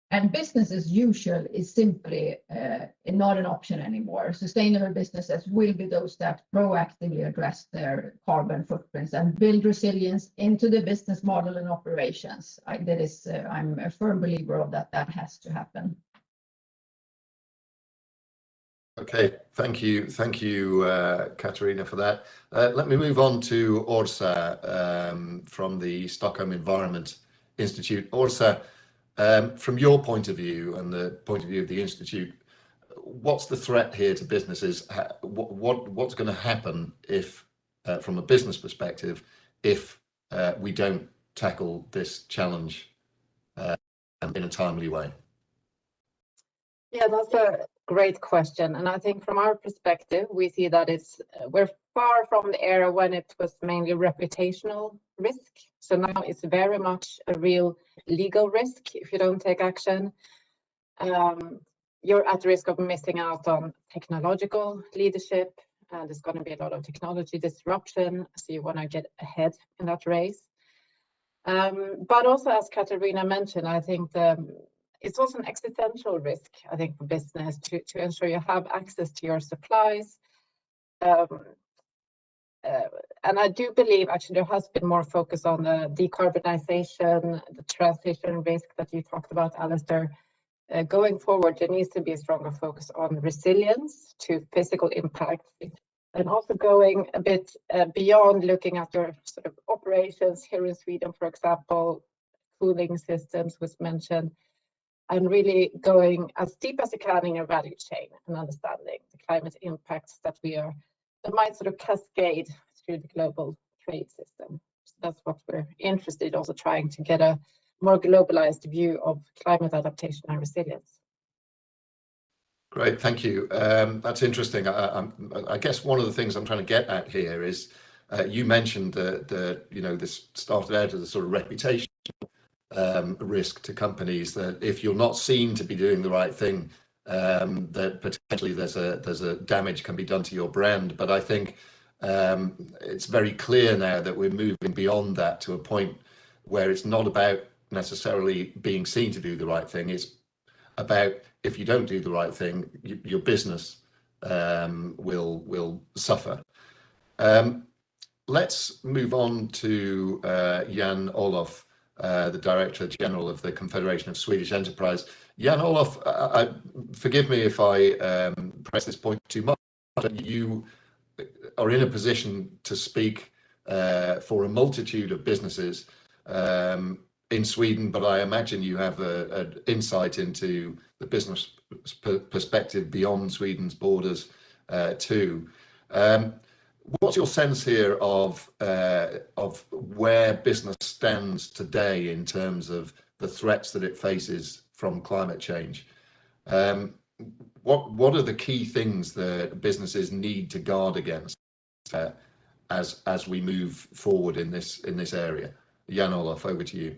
And business as usual is simply not an option anymore. Sustainable businesses will be those that proactively address their carbon footprints and build resilience into the business model and operations. I'm a firm believer of that has to happen. Okay, thank you, Katarina, for that. Let me move on to Åsa from the Stockholm Environment Institute. Åsa, from your point of view and the point of view of the Institute, what's the threat here to businesses? What's going to happen if, from a business perspective, if we don't tackle this challenge in a timely way? Yeah, that's a great question. And I think from our perspective, we see that we're far from the era when it was mainly reputational risk. So now it's very much a real legal risk if you don't take action. You're at risk of missing out on technological leadership. There's going to be a lot of technology disruption, so you want to get ahead in that race. But also, as Katarina mentioned, I think it's also an existential risk, I think, for business to ensure you have access to your supplies. And I do believe actually there has been more focus on the decarbonization, the transition risk that you talked about, Alistair. Going forward, there needs to be a stronger focus on resilience to physical impacts, and also going a bit beyond looking at your sort of operations here in Sweden, for example. Cooling systems was mentioned. and really going as deep as you can in your value chain and understanding the climate impacts that might sort of cascade through the global trade system. So that's what we're interested in, also trying to get a more globalized view of climate adaptation and resilience. Great, thank you. That's interesting. I guess one of the things I'm trying to get at here is you mentioned that this started out as a sort of reputation risk to companies, that if you're not seen to be doing the right thing, that potentially there's a damage can be done to your brand. But I think it's very clear now that we're moving beyond that to a point where it's not about necessarily being seen to do the right thing. It's about, if you don't do the right thing, your business will suffer. Let's move on to Jan-Olof, the Director General of the Confederation of Swedish Enterprise. Jan-Olof, forgive me if I press this point too much, but you are in a position to speak for a multitude of businesses in Sweden, but I imagine you have an insight into the business perspective beyond Sweden's borders too. What's your sense here of where business stands today in terms of the threats that it faces from climate change? What are the key things that businesses need to guard against as we move forward in this area? Jan-Olof, over to you.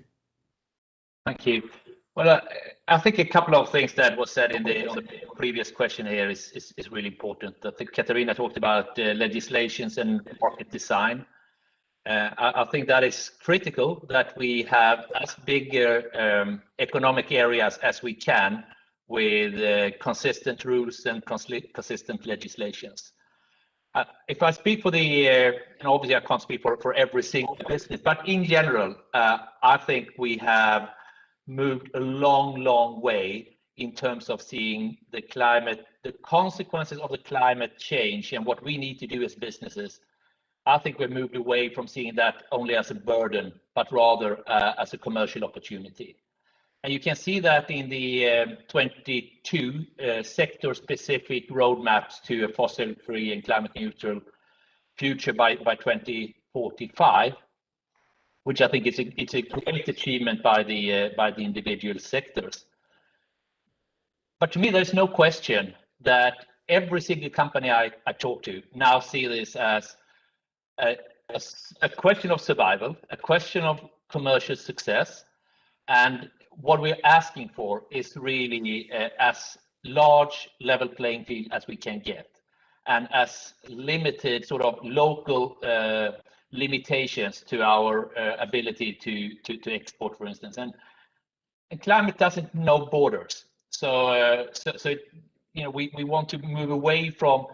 Thank you. Well, I think a couple of things that was said on the previous question here is really important. I think Katarina talked about legislations and market design. I think that is critical, that we have as bigger economic areas as we can with consistent rules and consistent legislations. If I speak for and obviously I can't speak for every single business, but in general, I think we have moved a long way in terms of seeing the consequences of the climate change and what we need to do as businesses. I think we've moved away from seeing that only as a burden, but rather as a commercial opportunity. And you can see that in the 22 sector-specific roadmaps to a fossil-free and climate-neutral future by 2045, which I think it's a great achievement by the individual sectors. But to me, there's no question that every single company I talk to now see this as a question of survival, a question of commercial success, and what we're asking for is really as large level playing field as we can get, and as limited sort of local limitations to our ability to export, for instance. And climate doesn't know borders. So we want to move away from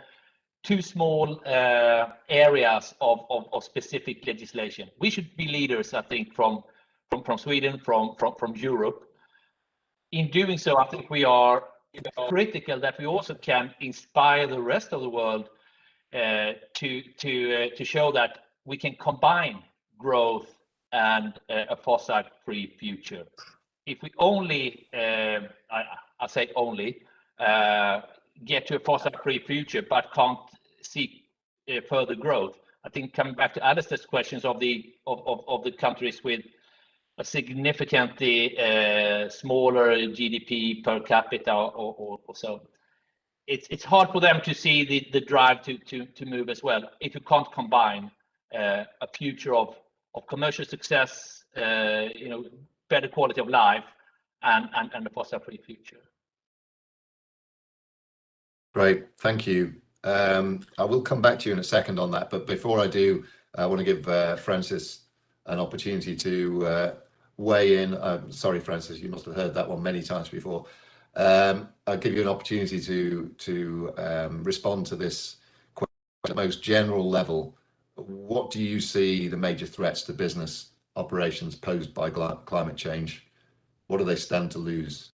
too small areas of specific legislation. We should be leaders, I think, from Sweden, from Europe. In doing so, I think we are critical that we also can inspire the rest of the world to show that we can combine growth and a fossil-free future. If we only, I say only, get to a fossil-free future but can't seek further growth, I think coming back to Alistair's questions of the countries with a significantly smaller GDP per capita or so, it's hard for them to see the drive to move as well if you can't combine a future of commercial success, better quality of life, and a fossil-free future. Great, thank you. I will come back to you in a second on that, but before I do, I want to give Francis an opportunity to weigh in. Sorry, Francis, you must have heard that one many times before. I'll give you an opportunity to respond to this question at the most general level. What do you see the major threats to business operations posed by climate change? What do they stand to lose?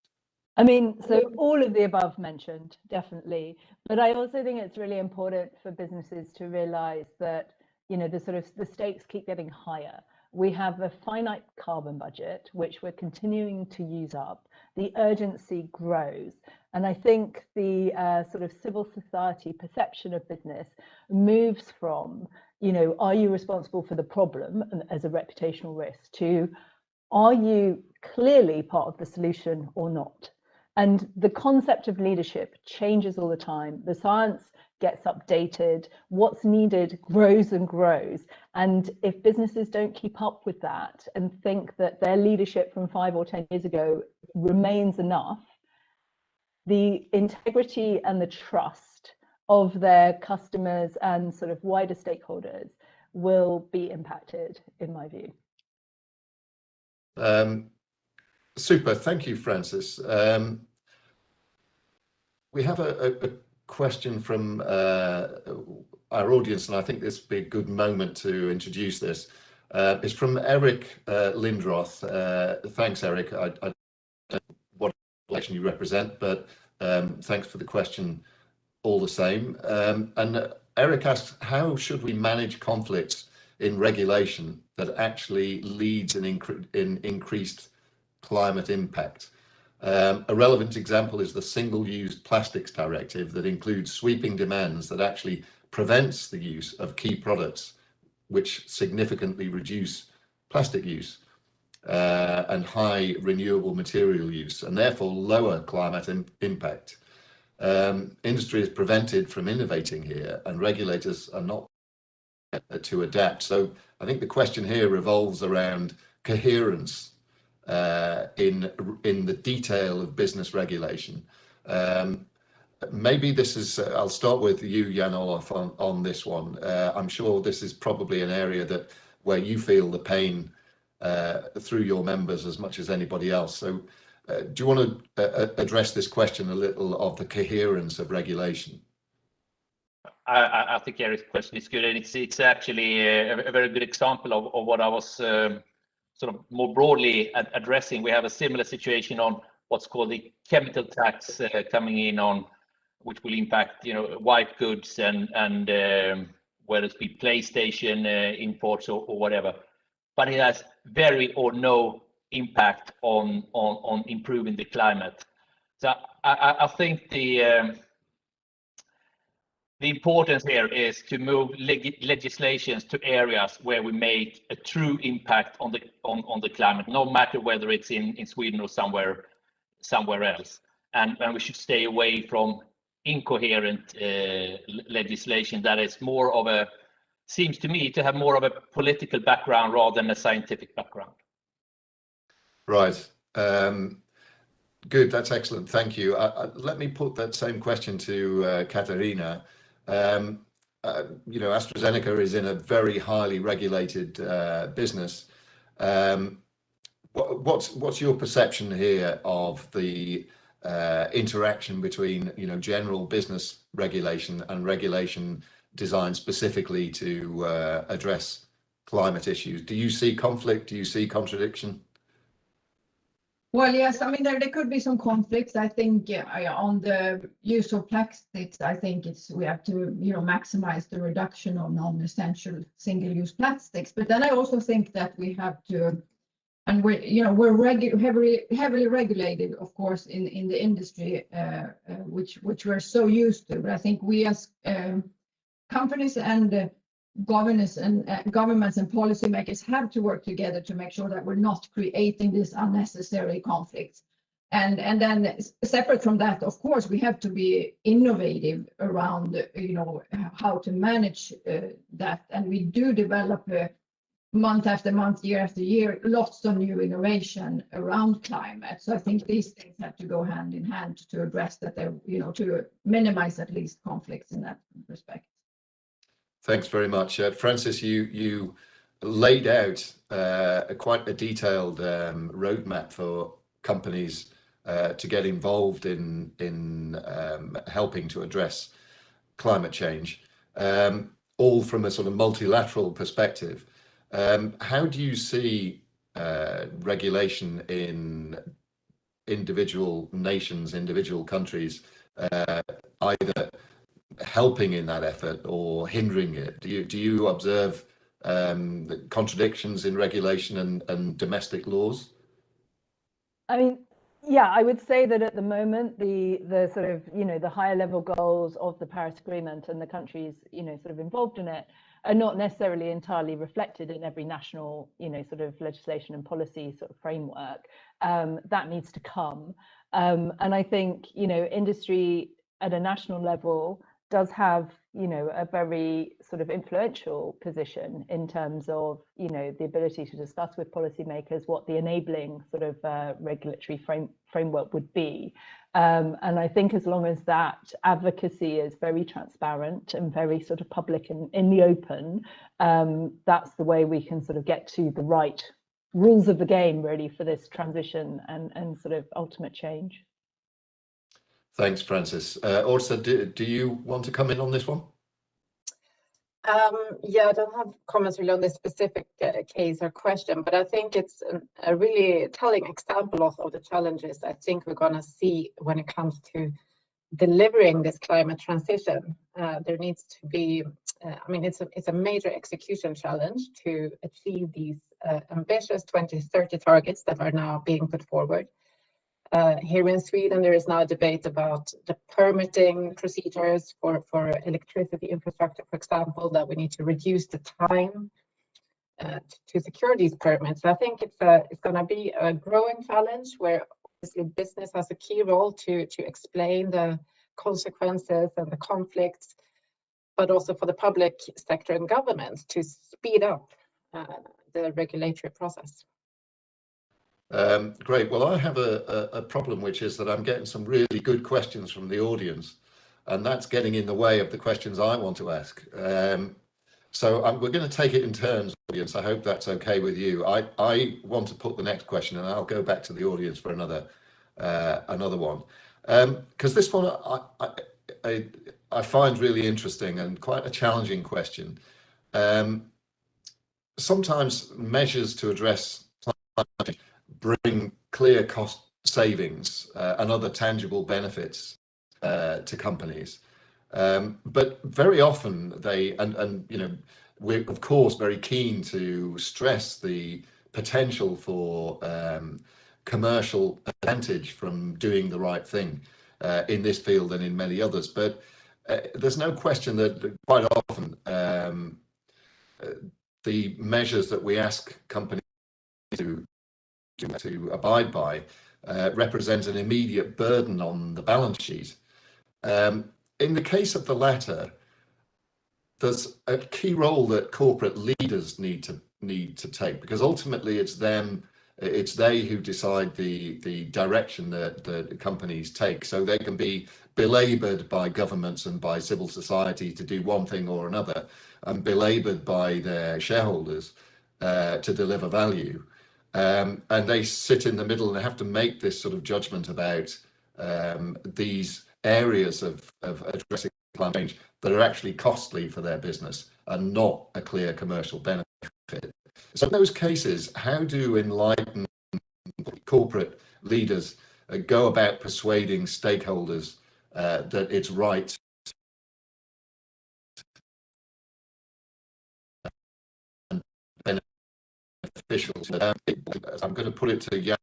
I mean, so all of the above mentioned, definitely. But I also think it's really important for businesses to realize that, the stakes keep getting higher. We have a finite carbon budget, which we're continuing to use up. the urgency grows. And I think the sort of civil society perception of business moves from, you know, are you responsible for the problem as a reputational risk, to are you clearly part of the solution or not? And the concept of leadership changes all the time. The science gets updated. What's needed grows and grows. And if businesses don't keep up with that and think that their leadership from 5 or 10 years ago remains enough, the integrity and the trust of their customers and sort of wider stakeholders will be impacted, in my view. Super, thank you, Frances. We have a question from our audience, and I think this would be a good moment to introduce this. It's from Eric Lindroth. Thanks, Eric. I don't know what election you represent, but thanks for the question all the same. And Eric asks, how should we manage conflicts in regulation that actually leads in increased climate impact? A relevant example is the Single-Use Plastics Directive that includes sweeping demands that actually prevents the use of key products which significantly reduce plastic use and high renewable material use, and therefore lower climate impact. Industry is prevented from innovating here, and regulators are not to adapt. So I think the question here revolves around coherence in the detail of business regulation. Maybe this is, I'll start with you, Jan-Olof, on this one. I'm sure this is probably an area where you feel the pain through your members as much as anybody else. So do you want to address this question a little of the coherence of regulation? I think Eric's question is good, and it's actually a very good example of what I was sort of more broadly addressing. We have a similar situation on what's called the chemical tax coming in on, which will impact, you know, white goods and whether it be PlayStation imports or whatever. But it has very or no impact on improving the climate. So I think the importance here is to move legislations to areas where we make a true impact on the climate, no matter whether it's in Sweden or somewhere else. And we should stay away from incoherent legislation that is more of a, seems to me to have more of a political background rather than a scientific background. Right. Good, that's excellent. Thank you. Let me put that same question to Katarina. You know, AstraZeneca is in a very highly regulated business. What's your perception here of the interaction between, you know, general business regulation and regulation designed specifically to address climate issues? Do you see conflict? Do you see contradiction? Well, yes, I mean, there could be some conflicts. I think on the use of plastics, I think we have to, you know, maximize the reduction of non-essential single-use plastics. But then I also think that we have to, and we're heavily regulated, of course, in the industry, which we're so used to. But I think we as companies and governments and policymakers have to work together to make sure that we're not creating these unnecessary conflicts. And then separate from that, of course, we have to be innovative around, you know, how to manage that. And we do develop month after month, year after year, lots of new innovation around climate. So I think these things have to go hand in hand to address that, you know, to minimize at least conflicts in that respect. Thanks very much. Frances, you laid out quite a detailed roadmap for companies to get involved in helping to address climate change, all from a sort of multilateral perspective. How do you see regulation in individual nations, individual countries, either helping in that effort or hindering it? Do you observe contradictions in regulation and domestic laws? I mean, Yeah, I would say that at the moment, the sort of, the higher level goals of the Paris Agreement and the countries, sort of involved in it are not necessarily entirely reflected in every national, sort of legislation and policy sort of framework. That needs to come. And I think, industry at a national level does have, a very sort of influential position in terms of, the ability to discuss with policymakers what the enabling sort of regulatory framework would be. And I think as long as that advocacy is very transparent and very sort of public and in the open, that's the way we can sort of get to the right rules of the game, really, for this transition and sort of ultimate change. Thanks, Frances. Orsa, do you want to come in on this one? Yeah, I don't have comments really on this specific case or question, but I think it's a really telling example of the challenges I think we're going to see when it comes to delivering this climate transition. There needs to be, I mean, it's a major execution challenge to achieve these ambitious 2030 targets that are now being put forward. Here in Sweden, there is now a debate about the permitting procedures for electricity infrastructure, for example, that we need to reduce the time to secure these permits. I think it's going to be a growing challenge where obviously business has a key role to explain the consequences and the conflicts, but also for the public sector and government to speed up the regulatory process. Great. Well, I have a problem, which is that I'm getting some really good questions from the audience, and that's getting in the way of the questions I want to ask. So we're going to take it in turns, audience. I hope that's okay with you. I want to put the next question, and I'll go back to the audience for another one, because this one I find really interesting and quite a challenging question. Sometimes measures to address climate change bring clear cost savings and other tangible benefits to companies, but very often they we're of course very keen to stress the potential for commercial advantage from doing the right thing in this field and in many others. But there's no question that quite often the measures that we ask companies to abide by represent an immediate burden on the balance sheet. In the case of the latter, there's a key role that corporate leaders need to take, because ultimately it's they who decide the direction that the companies take. So they can be belabored by governments and by civil society to do one thing or another, and belabored by their shareholders to deliver value. And they sit in the middle and they have to make this sort of judgment about these areas of addressing climate change that are actually costly for their business and not a clear commercial benefit. So in those cases, how do enlightened corporate leaders go about persuading stakeholders that it's right and beneficial to I'm going to put it to Jan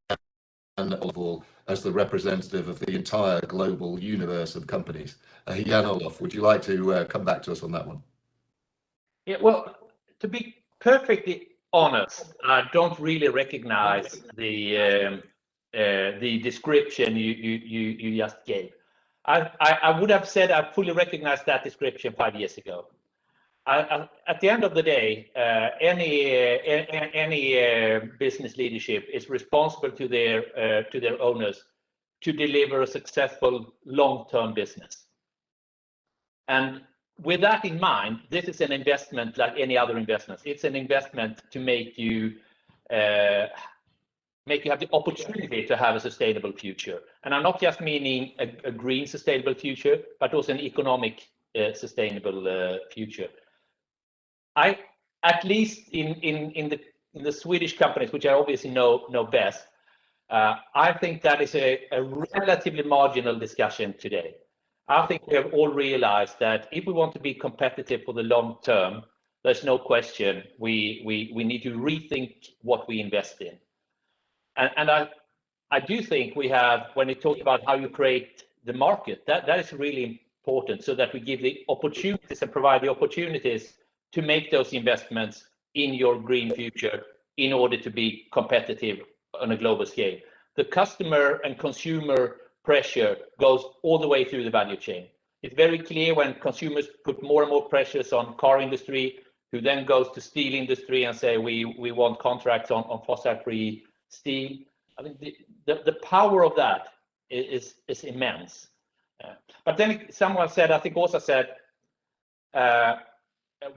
Olof as the representative of the entire global universe of companies. Jan Olof, would you like to come back to us on that one? Yeah, well, to be perfectly honest, I don't really recognize the description you just gave. I would have said I fully recognized that description 5 years ago. At the end of the day, any business leadership is responsible to their owners to deliver a successful long-term business. And with that in mind, this is an investment like any other investment. It's an investment to make you have the opportunity to have a sustainable future. And I'm not just meaning a green sustainable future, but also an economic sustainable future. At least in the Swedish companies, which I obviously know best, I think that is a relatively marginal discussion today. I think we have all realized that if we want to be competitive for the long term, there's no question we need to rethink what we invest in. And I do think we have, when we talk about how you create the market, that is really important, so that we give the opportunities and provide the opportunities to make those investments in your green future in order to be competitive on a global scale. The customer and consumer pressure goes all the way through the value chain. It's very clear when consumers put more and more pressures on car industry, who then goes to steel industry and say we want contracts on fossil-free steel. I mean, the power of that is immense. But then someone said, I think also said,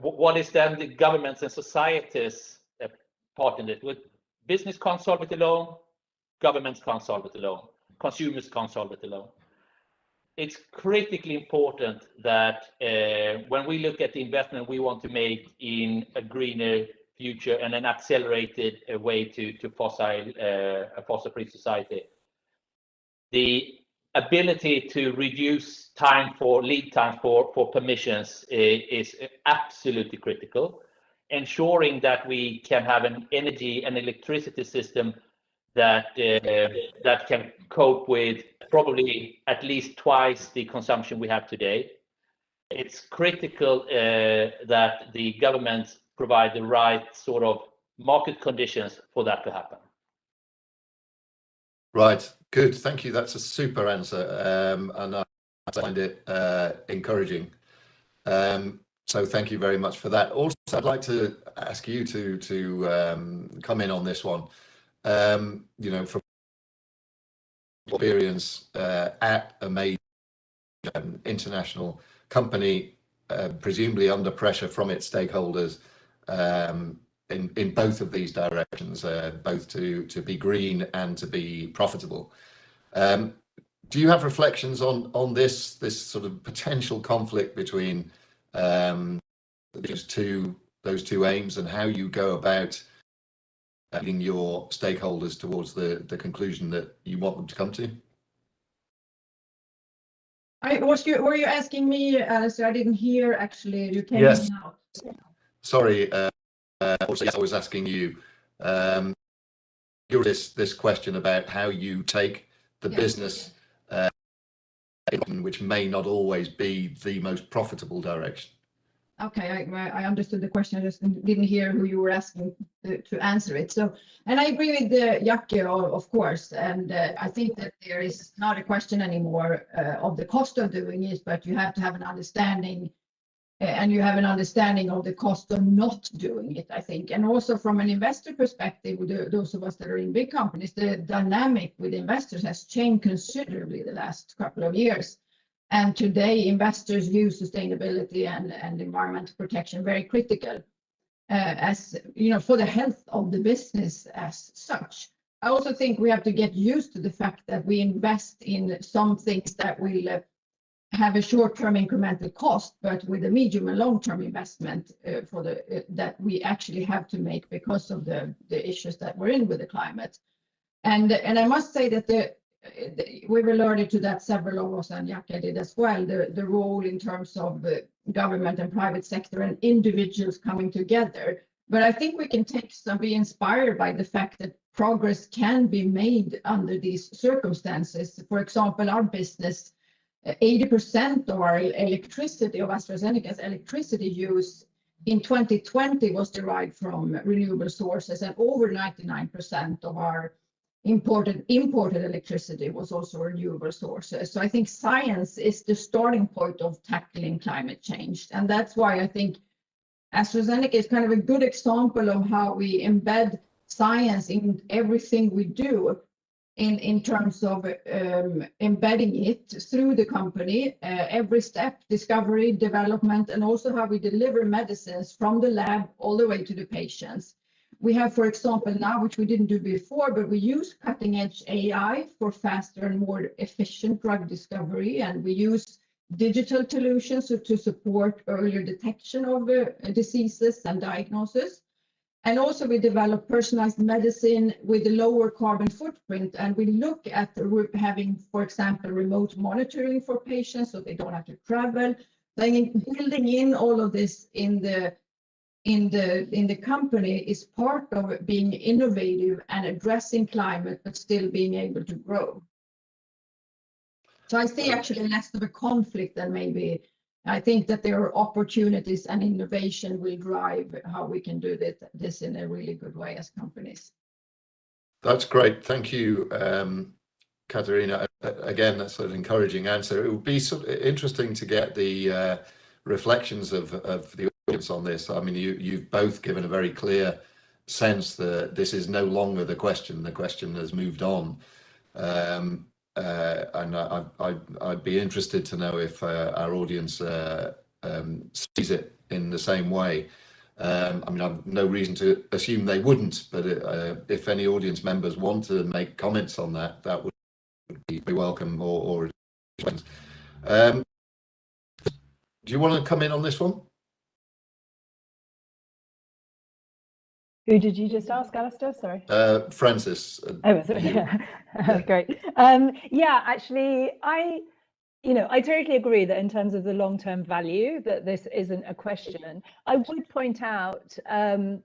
what is then the governments and society's part in it? With business can't solve it alone, governments can't solve it alone, consumers can't solve it alone. It's critically important that when we look at the investment we want to make in a greener future and an accelerated way to a fossil-free society, the ability to reduce lead time for permissions is absolutely critical. Ensuring that we can have an energy and electricity system that can cope with probably at least twice the consumption we have today. It's critical that the governments provide the right sort of market conditions for that to happen. Right, good, thank you. That's a super answer, and I find it encouraging. So thank you very much for that. Also, I'd like to ask you to come in on this one. You know, from experience at a major international company, presumably under pressure from its stakeholders in both of these directions, both to be green and to be profitable. Do you have reflections on this sort of potential conflict between those two aims, and how you go about leading your stakeholders towards the conclusion that you want them to come to? Were you asking me, Alistair? I didn't hear actually. You came Yes. in out. Sorry. Also, yes, I was asking you this question about how you take the business, which may not always be the most profitable direction. Okay, I understood the question. I just didn't hear who you were asking to answer it. So, and I agree with Jacke, of course. And I think that there is not a question anymore of the cost of doing it, but you have to have an understanding, and you have an understanding of the cost of not doing it, I think. And also from an investor perspective, those of us that are in big companies, the dynamic with investors has changed considerably the last couple of years. And today, investors view sustainability and environmental protection very critical, as you know, for the health of the business as such. I also think we have to get used to the fact that we invest in some things that will have a short-term incremental cost, but with a medium and long-term investment that we actually have to make because of the issues that we're in with the climate. And I must say that we've alerted to that, several of us, and Jacke did as well, the role in terms of the government and private sector and individuals coming together. But I think we can be inspired by the fact that progress can be made under these circumstances. For example, our business, 80% of our electricity, of AstraZeneca's electricity use in 2020 was derived from renewable sources, and over 99% of our imported electricity was also renewable sources. So I think science is the starting point of tackling climate change. And that's why I think AstraZeneca is kind of a good example of how we embed science in everything we do, in terms of embedding it through the company, every step, discovery, development, and also how we deliver medicines from the lab all the way to the patients. We have, for example, now, which we didn't do before, but we use cutting-edge AI for faster and more efficient drug discovery, and we use digital solutions to support earlier detection of diseases and diagnosis. And also we develop personalized medicine with a lower carbon footprint, and we look at having, for example, remote monitoring for patients so they don't have to travel. Then building in all of this in the in the company is part of being innovative and addressing climate, but still being able to grow. So I see actually less of a conflict than maybe. I think that there are opportunities, and innovation will drive how we can do this in a really good way as companies. That's great. Thank you, Katarina. Again, that's an encouraging answer. It would be interesting to get the reflections of the audience on this. I mean, you've both given a very clear sense that this is no longer the question. The question has moved on. And I'd be interested to know if our audience sees it in the same way. I mean, I've no reason to assume they wouldn't, but if any audience members want to make comments on that, that would be welcome. Or do you want to come in on this one? Who did you just ask, Alistair? Sorry. Francis. Oh, sorry. Yeah. Great. Yeah, actually, I totally agree that in terms of the long-term value, that this isn't a question. I would point out, there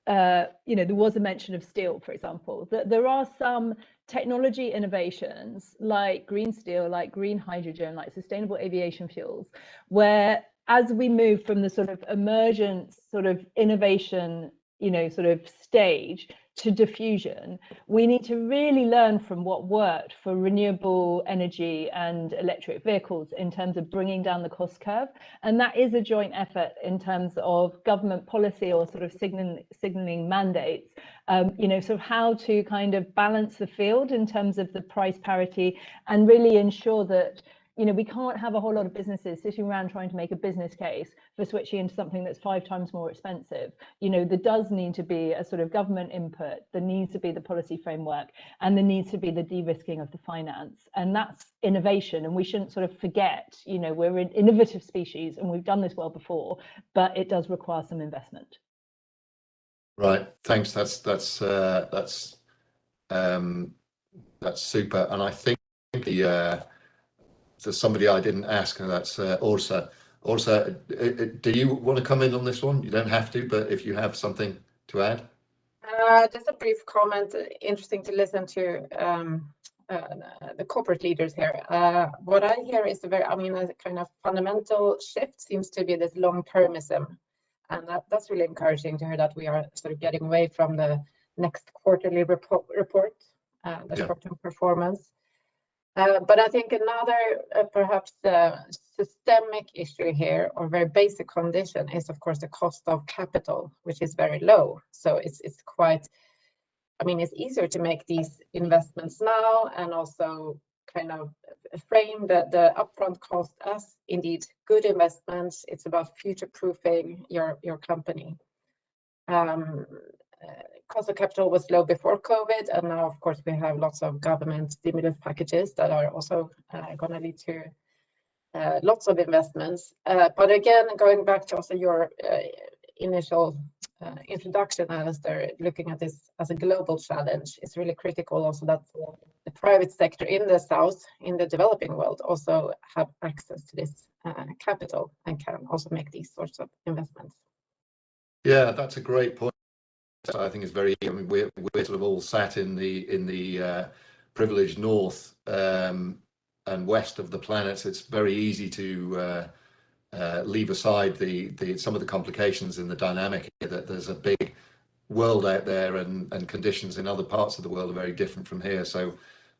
was a mention of steel, for example, that there are some technology innovations like green steel, like green hydrogen, like sustainable aviation fuels, where as we move from the sort of emergent sort of innovation, sort of stage to diffusion, we need to really learn from what worked for renewable energy and electric vehicles in terms of bringing down the cost curve. And that is a joint effort in terms of government policy or sort of signaling mandates, sort of how to kind of balance the field in terms of the price parity and really ensure that we can't have a whole lot of businesses sitting around trying to make a business case for switching into something that's 5 times more expensive. There does need to be a sort of government input, there needs to be the policy framework, and there needs to be the de-risking of the finance. And that's innovation. And we shouldn't sort of forget, we're an innovative species and we've done this well before, but it does require some investment. Right. Thanks. That's super. And I think there's somebody I didn't ask, and that's Åsa. Åsa, do you want to come in on this one? You don't have to, but if you have something to add. Just a brief comment. Interesting to listen to the corporate leaders here. What I hear is a kind of fundamental shift seems to be this long-termism, and that's really encouraging to hear that we are sort of getting away from the next quarterly report, the short-term performance. But I think another perhaps systemic issue here, or very basic condition, is of course the cost of capital, which is very low. So it's quite, it's easier to make these investments now and also kind of frame the upfront cost as indeed good investments. It's about future-proofing your company. Cost of capital was low before COVID, and now, of course, we have lots of government stimulus packages that are also going to lead to lots of investments. But again, going back to also your initial introduction, Alistair, looking at this as a global challenge, it's really critical also that the private sector in the South, in the developing world, also have access to this capital and can also make these sorts of investments. Yeah, that's a great point. I think it's very. We're sort of all sat in the privileged north and west of the planet. It's very easy to leave aside some of the complications in the dynamic. That there's a big world out there, and conditions in other parts of the world are very different from here. So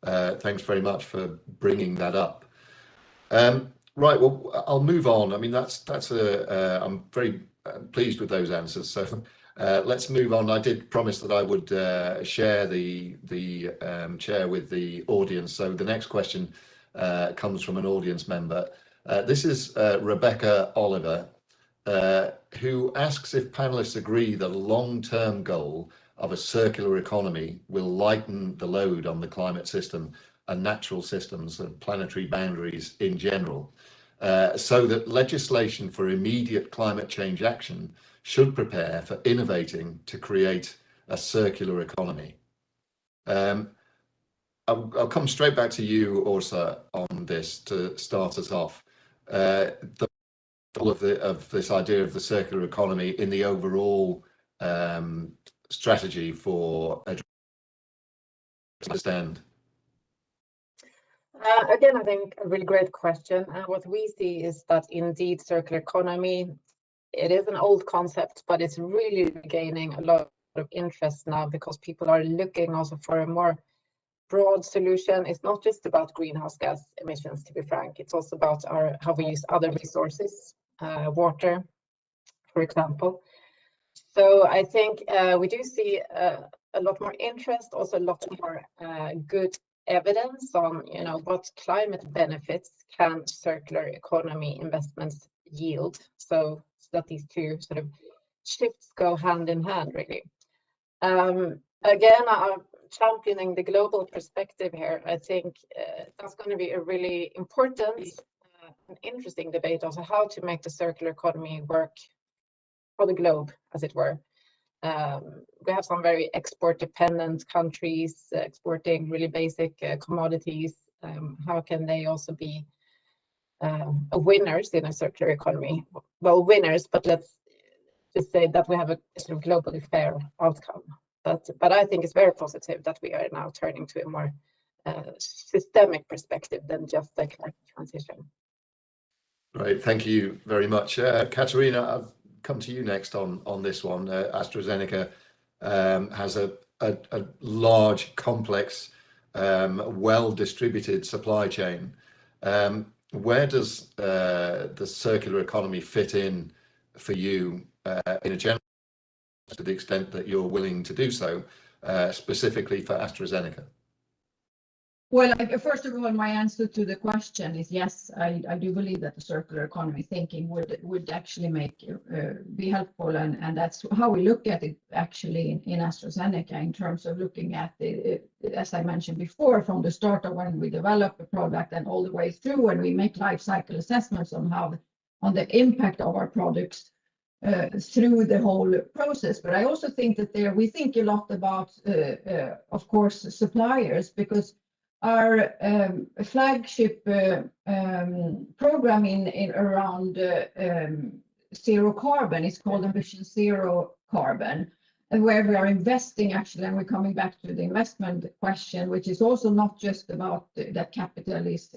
thanks very much for bringing that up. Right. Well, I'll move on. I'm very pleased with those answers. So. Let's move on. I did promise that I would share the chair with the audience. So the next question comes from an audience member. This is Rebecca Oliver, who asks if panelists agree that a long-term goal of a circular economy will lighten the load on the climate system and natural systems and planetary boundaries in general, so that legislation for immediate climate change action should prepare for innovating to create a circular economy. I'll come straight back to you, Åsa, on this to start us off. The all of this idea of the circular economy in the overall strategy for understand? Again, I think a really great question. And what we see is that indeed circular economy, it is an old concept, but it's really gaining a lot of interest now because people are looking also for a more broad solution. It's not just about greenhouse gas emissions, to be frank. It's also about how we use other resources, water, for example. So I think we do see a lot more interest, also a lot more good evidence on, what climate benefits can circular economy investments yield. So that these two sort of shifts go hand in hand, really. Again, I'm championing the global perspective here. I think that's going to be a really important and interesting debate also, how to make the circular economy work for the globe, as it were. We have some very export-dependent countries exporting really basic commodities. How can they also be winners in a circular economy? Well, winners, but let's just say that we have a sort of globally fair outcome. But I think it's very positive that we are now turning to a more systemic perspective than just the climate transition. Right, thank you very much. Katarina, I'll come to you next on this one. AstraZeneca has a large, complex, well-distributed supply chain. Where does the circular economy fit in for you in a general, to the extent that you're willing to do so, specifically for AstraZeneca? Well, first of all, my answer to the question is yes. I do believe that the circular economy thinking would actually be helpful, and that's how we look at it actually in AstraZeneca, in terms of looking at as I mentioned before, from the start of when we develop a product and all the way through when we make life cycle assessments on the impact of our products through the whole process. But I also think that we think a lot about, of course, suppliers, because our flagship program in around zero carbon is called Ambition Zero Carbon, and where we are investing actually, and we're coming back to the investment question, which is also not just about that capital is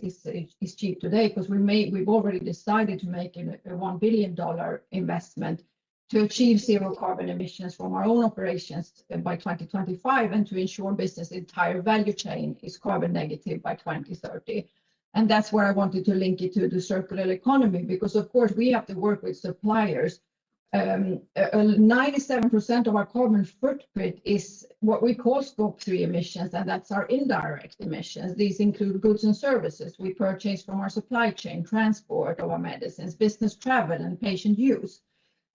cheap today, because we've already decided to make a $1 billion investment to achieve zero carbon emissions from our own operations by 2025, and to ensure business entire value chain is carbon negative by 2030. And that's where I wanted to link it to the circular economy, because of course we have to work with suppliers. 97% of our carbon footprint is what we call Scope 3 emissions, and that's our indirect emissions. These include goods and services we purchase from our supply chain, transport of our medicines, business travel, and patient use.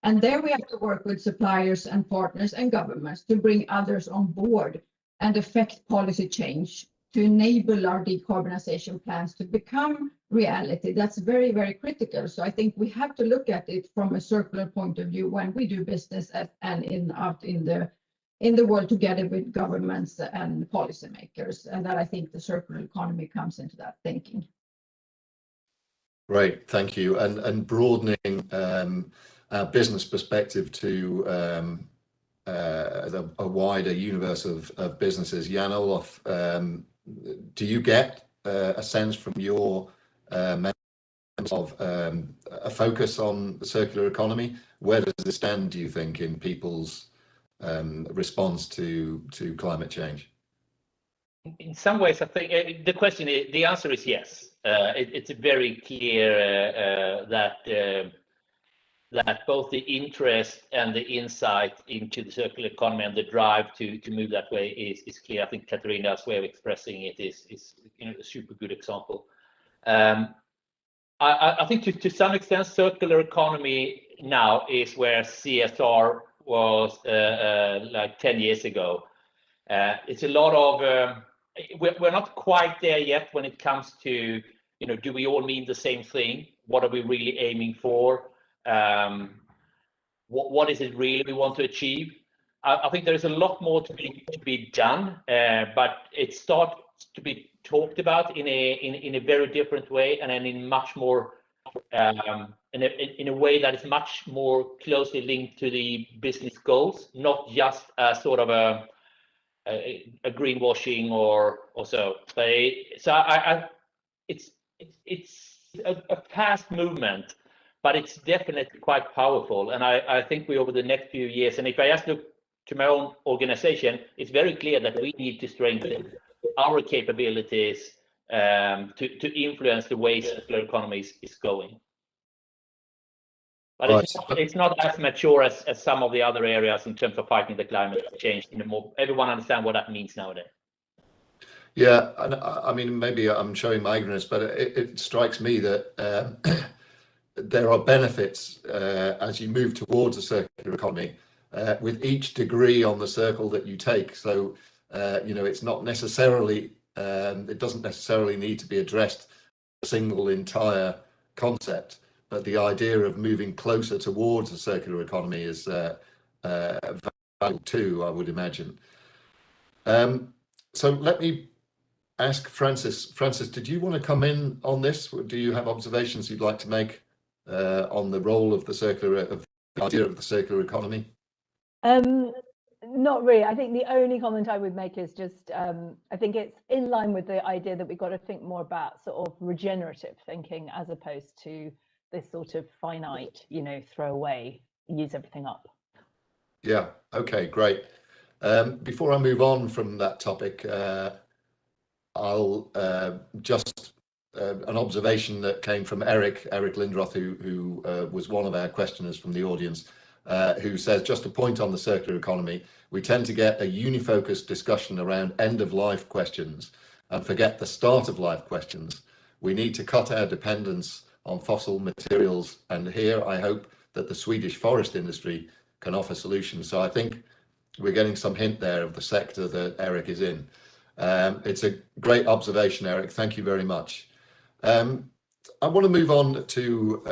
And there we have to work with suppliers and partners and governments to bring others on board and affect policy change to enable our decarbonization plans to become reality. That's very, very critical. So I think we have to look at it from a circular point of view when we do business and out in the world together with governments and policymakers. And that I think the circular economy comes into that thinking. Right, thank you. And broadening our business perspective to a wider universe of businesses. Jan-Olof, do you get a sense from your members of a focus on the circular economy? Where does it stand, do you think, in people's response to climate change? In some ways, I think the answer is yes. It's very clear that both the interest and the insight into the circular economy and the drive to move that way is clear. I think Katarina's way of expressing it is a super good example. I think to some extent, circular economy now is where CSR was like 10 years ago. It's a lot of we're not quite there yet when it comes to, do we all mean the same thing? What are we really aiming for? What is it really we want to achieve? I think there's a lot more to be done, but it starts to be talked about in a very different way, and in much more in a way that is much more closely linked to the business goals, not just a sort of a greenwashing or so. But it's a fast movement, but it's definitely quite powerful. And I think we over the next few years, and if I just look to my own organization, it's very clear that we need to strengthen our capabilities to influence the way circular economy is going. But it's not as mature as some of the other areas in terms of fighting the climate change. Everyone understands what that means nowadays. Yeah, and I mean, maybe I'm showing my ignorance, but it strikes me that there are benefits as you move towards a circular economy with each degree on the circle that you take. So, it's not necessarily, it doesn't necessarily need to be addressed a single entire concept, but the idea of moving closer towards a circular economy is valuable too, I would imagine. So let me ask Francis. Francis, did you want to come in on this? Do you have observations you'd like to make on the role of the idea of the circular economy? Not really. I think the only comment I would make is just I think it's in line with the idea that we've got to think more about sort of regenerative thinking as opposed to this sort of finite, throw away, use everything up. Yeah. Okay. Great. Before I move on from that topic, I'll just an observation that came from Eric Lindroth, who was one of our questioners from the audience, who says, just a point on the circular economy, we tend to get a unifocused discussion around end-of-life questions and forget the start-of-life questions. We need to cut our dependence on fossil materials, and here I hope that the Swedish forest industry can offer solutions. So I think we're getting some hint there of the sector that Eric is in. It's a great observation, Eric. Thank you very much. I want to move on to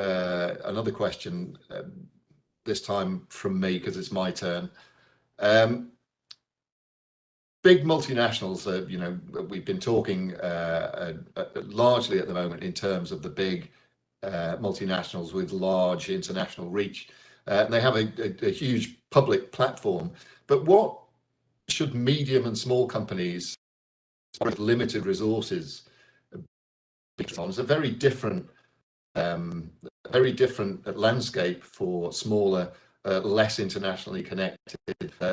another question, this time from me, because it's my turn. Big multinationals, we've been talking largely at the moment in terms of the big multinationals with large international reach. They have a huge public platform, but what should medium and small companies with limited resources be on? It's a very different landscape for smaller, less internationally connected,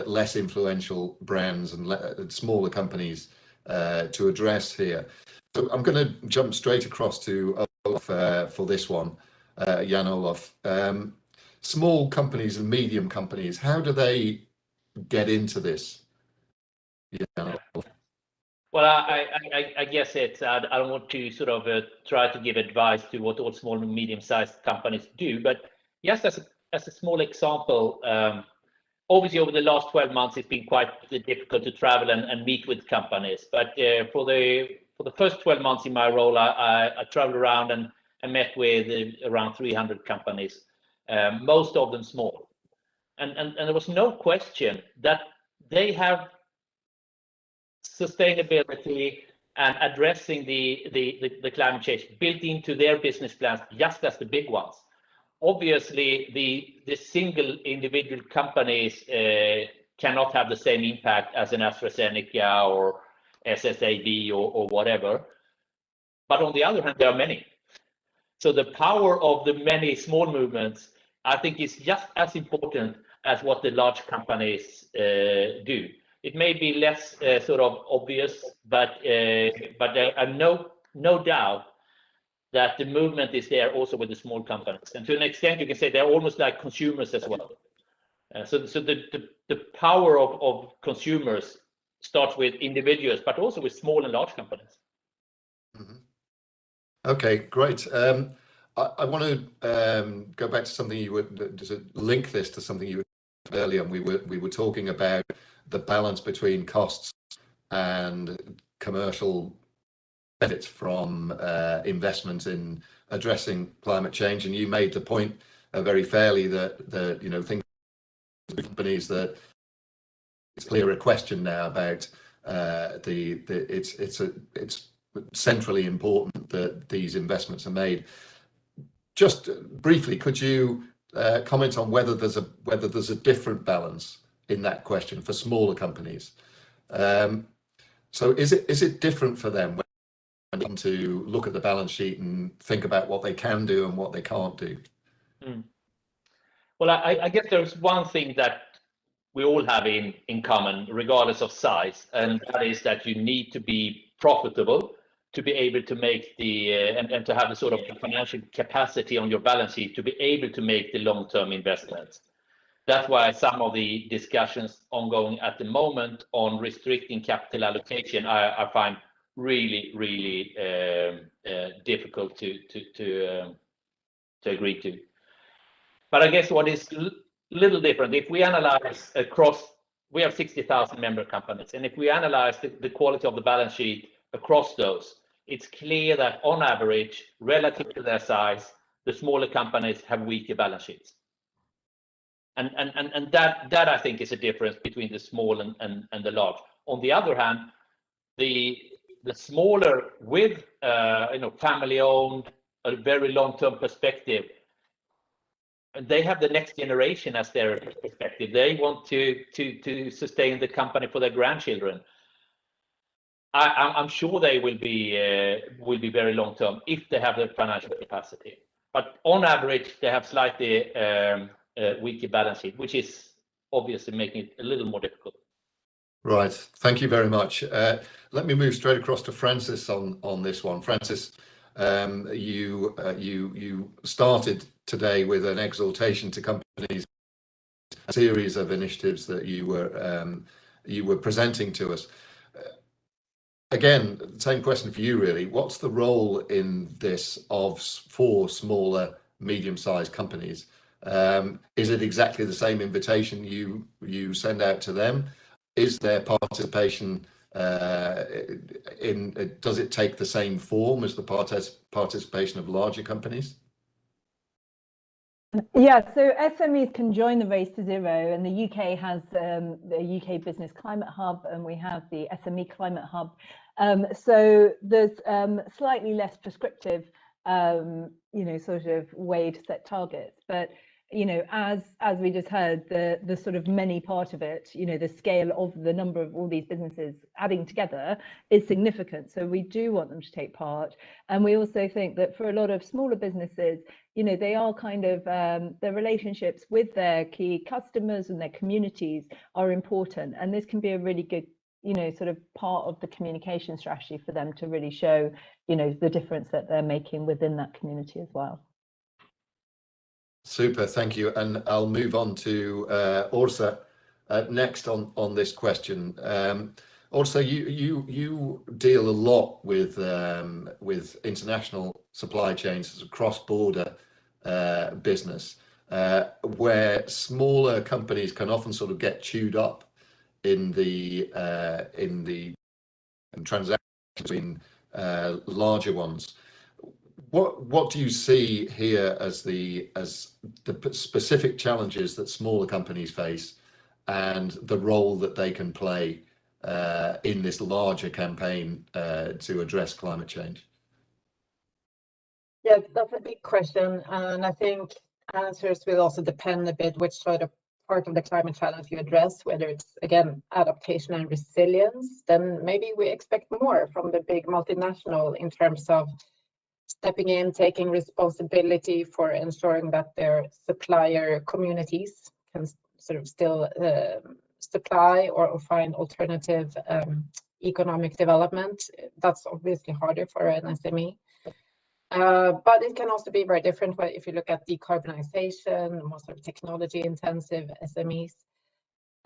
less influential brands and smaller companies to address here. So I'm going to jump straight across to Olaf for this one, Jan Olaf. Small companies and medium companies, how do they get into this? Jan Olaf. Well, I guess I don't want to sort of try to give advice to what all small and medium-sized companies do, but yes, as a small example, obviously over the last 12 months, it's been quite difficult to travel and meet with companies. But for the first 12 months in my role, I traveled around and met with around 300 companies, most of them small. And there was no question that they have sustainability and addressing the climate change built into their business plans, just as the big ones. Obviously, the single individual companies cannot have the same impact as an AstraZeneca or SSAB or whatever. But on the other hand, there are many. So the power of the many small movements, I think, is just as important as what the large companies do. It may be less sort of obvious, but there are no doubt that the movement is there also with the small companies, and to an extent you can say they're almost like consumers as well. So the power of consumers starts with individuals, but also with small and large companies. Mm-hmm. Okay, great. I want to go back to something you would just link this to something you were earlier. And we were talking about the balance between costs and commercial benefits from investment in addressing climate change, and you made the point very fairly that things companies that it's clear a question now about it's centrally important that these investments are made. just briefly, could you comment on whether there's a different balance in that question for smaller companies? So is it different for them when to look at the balance sheet and think about what they can do and what they can't do? Well, I guess there's one thing that we all have in common, regardless of size, and that is that you need to be profitable to be able to make the and to have a sort of financial capacity on your balance sheet to be able to make the long-term investments. That's why some of the discussions ongoing at the moment on restricting capital allocation I find really difficult to agree to. But I guess what is little different, if we analyze across, we have 60,000 member companies, and if we analyze the quality of the balance sheet across those, it's clear that on average, relative to their size, the smaller companies have weaker balance sheets. And that I think is a difference between the small and the large. On the other hand, the smaller with family owned, a very long-term perspective, they have the next generation as their perspective. They want to sustain the company for their grandchildren. I'm sure they will be very long-term if they have the financial capacity. But on average, they have slightly weaker balance sheet, which is obviously making it a little more difficult. Right. Thank you very much. Let me move straight across to Francis on this one. Francis, you started today with an exhortation to companies, a series of initiatives that you were presenting to us. Again, same question for you really. What's the role in this for smaller, medium-sized companies? Is it exactly the same invitation you send out to them? Is their participation does it take the same form as the participation of larger companies? Yeah, so SMEs can join the Race to Zero, and the UK has the UK Business Climate Hub, and we have the SME Climate Hub. So there's slightly less prescriptive, sort of way to set targets, but as we just heard, the sort of many part of it, the scale of the number of all these businesses adding together is significant. So we do want them to take part. And we also think that for a lot of smaller businesses, they are kind of, their relationships with their key customers and their communities are important. And this can be a really good, sort of part of the communication strategy for them to really show, the difference that they're making within that community as well. Super, thank you. And I'll move on to Åsa next on this question. Åsa, you deal a lot with international supply chains as a cross-border business, where smaller companies can often sort of get chewed up in the transactions between larger ones. What do you see here as the specific challenges that smaller companies face and the role that they can play in this larger campaign to address climate change? Yeah, that's a big question, and I think answers will also depend a bit which sort of part of the climate challenge you address, whether it's, again, adaptation and resilience. Then maybe we expect more from the big multinational in terms of stepping in, taking responsibility for ensuring that their supplier communities can sort of still supply or find alternative economic development. That's obviously harder for an SME. But it can also be very different if you look at decarbonization, more sort of technology intensive SMEs.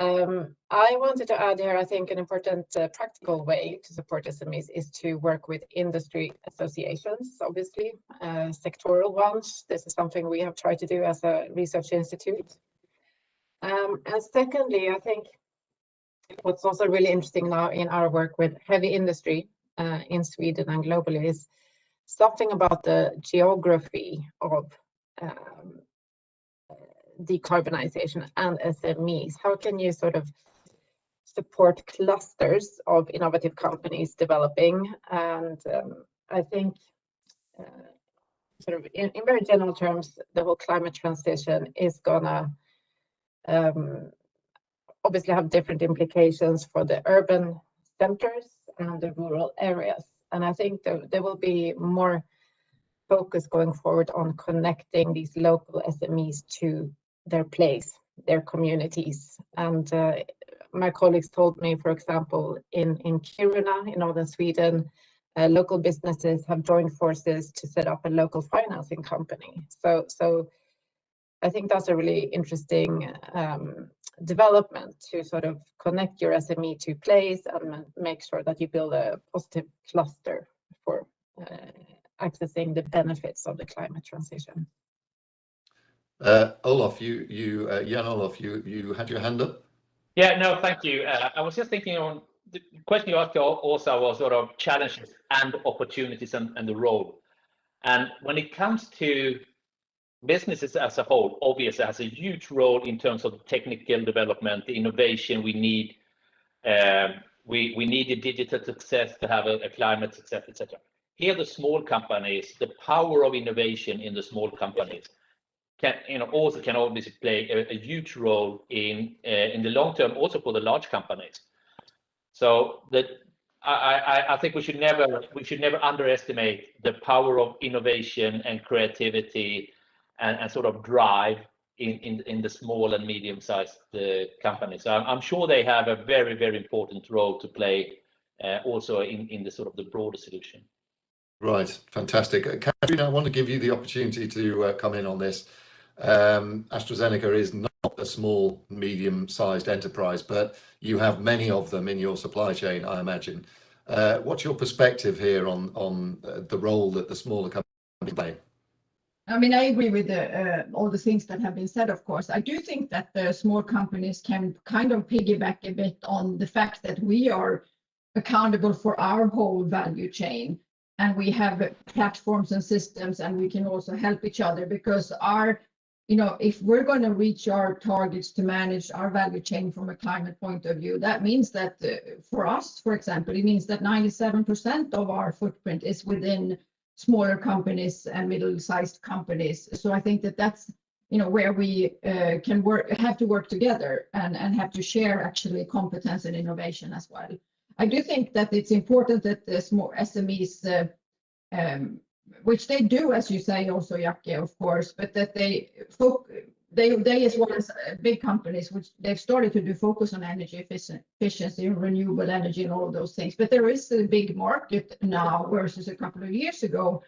I wanted to add here, I think an important practical way to support SMEs is to work with industry associations, obviously, sectoral ones. This is something we have tried to do as a research institute. And secondly, I think what's also really interesting now in our work with heavy industry in Sweden and globally is something about the geography of decarbonization and SMEs. How can you sort of support clusters of innovative companies developing? And I think sort of in very general terms, the whole climate transition is gonna obviously have different implications for the urban centers and the rural areas. And I think there will be more focus going forward on connecting these local SMEs to their place, their communities. And my colleagues told me, for example, in Kiruna, in northern Sweden, local businesses have joined forces to set up a local financing company. So I think that's a really interesting development, to sort of connect your SME to place and make sure that you build a positive cluster for accessing the benefits of the climate transition. Olof, Jan Olof, you had your hand up. Yeah, no, thank you. I was just thinking on the question you asked also was sort of challenges and opportunities and the role. And when it comes to businesses as a whole, obviously has a huge role in terms of technical development, the innovation we need. We need a digital success to have a climate success, etc. Here, the small companies, the power of innovation in the small companies can obviously play a huge role in the long term, also for the large companies. So that I think we should never underestimate the power of innovation and creativity and sort of drive in the small and medium-sized companies. So I'm sure they have a very, very important role to play also in the sort of the broader solution. Right, fantastic. Katarina, I want to give you the opportunity to come in on this. AstraZeneca is not a small, medium-sized enterprise, but you have many of them in your supply chain, I imagine. What's your perspective here on the role that the smaller companies play? I mean, I agree with all the things that have been said, of course. I do think that the small companies can kind of piggyback a bit on the fact that we are accountable for our whole value chain, and we have platforms and systems, and we can also help each other, because if we're going to reach our targets to manage our value chain from a climate point of view, that means that for us, for example, it means that 97% of our footprint is within smaller companies and middle-sized companies. So I think that that's where we have to work together and have to share actually competence and innovation as well. I do think that it's important that the small SMEs, which they do, as you say, also Jackie, of course, but that they as well as big companies, which they've started to do, focus on energy efficiency and renewable energy and all of those things. But there is a big market now versus a couple of years ago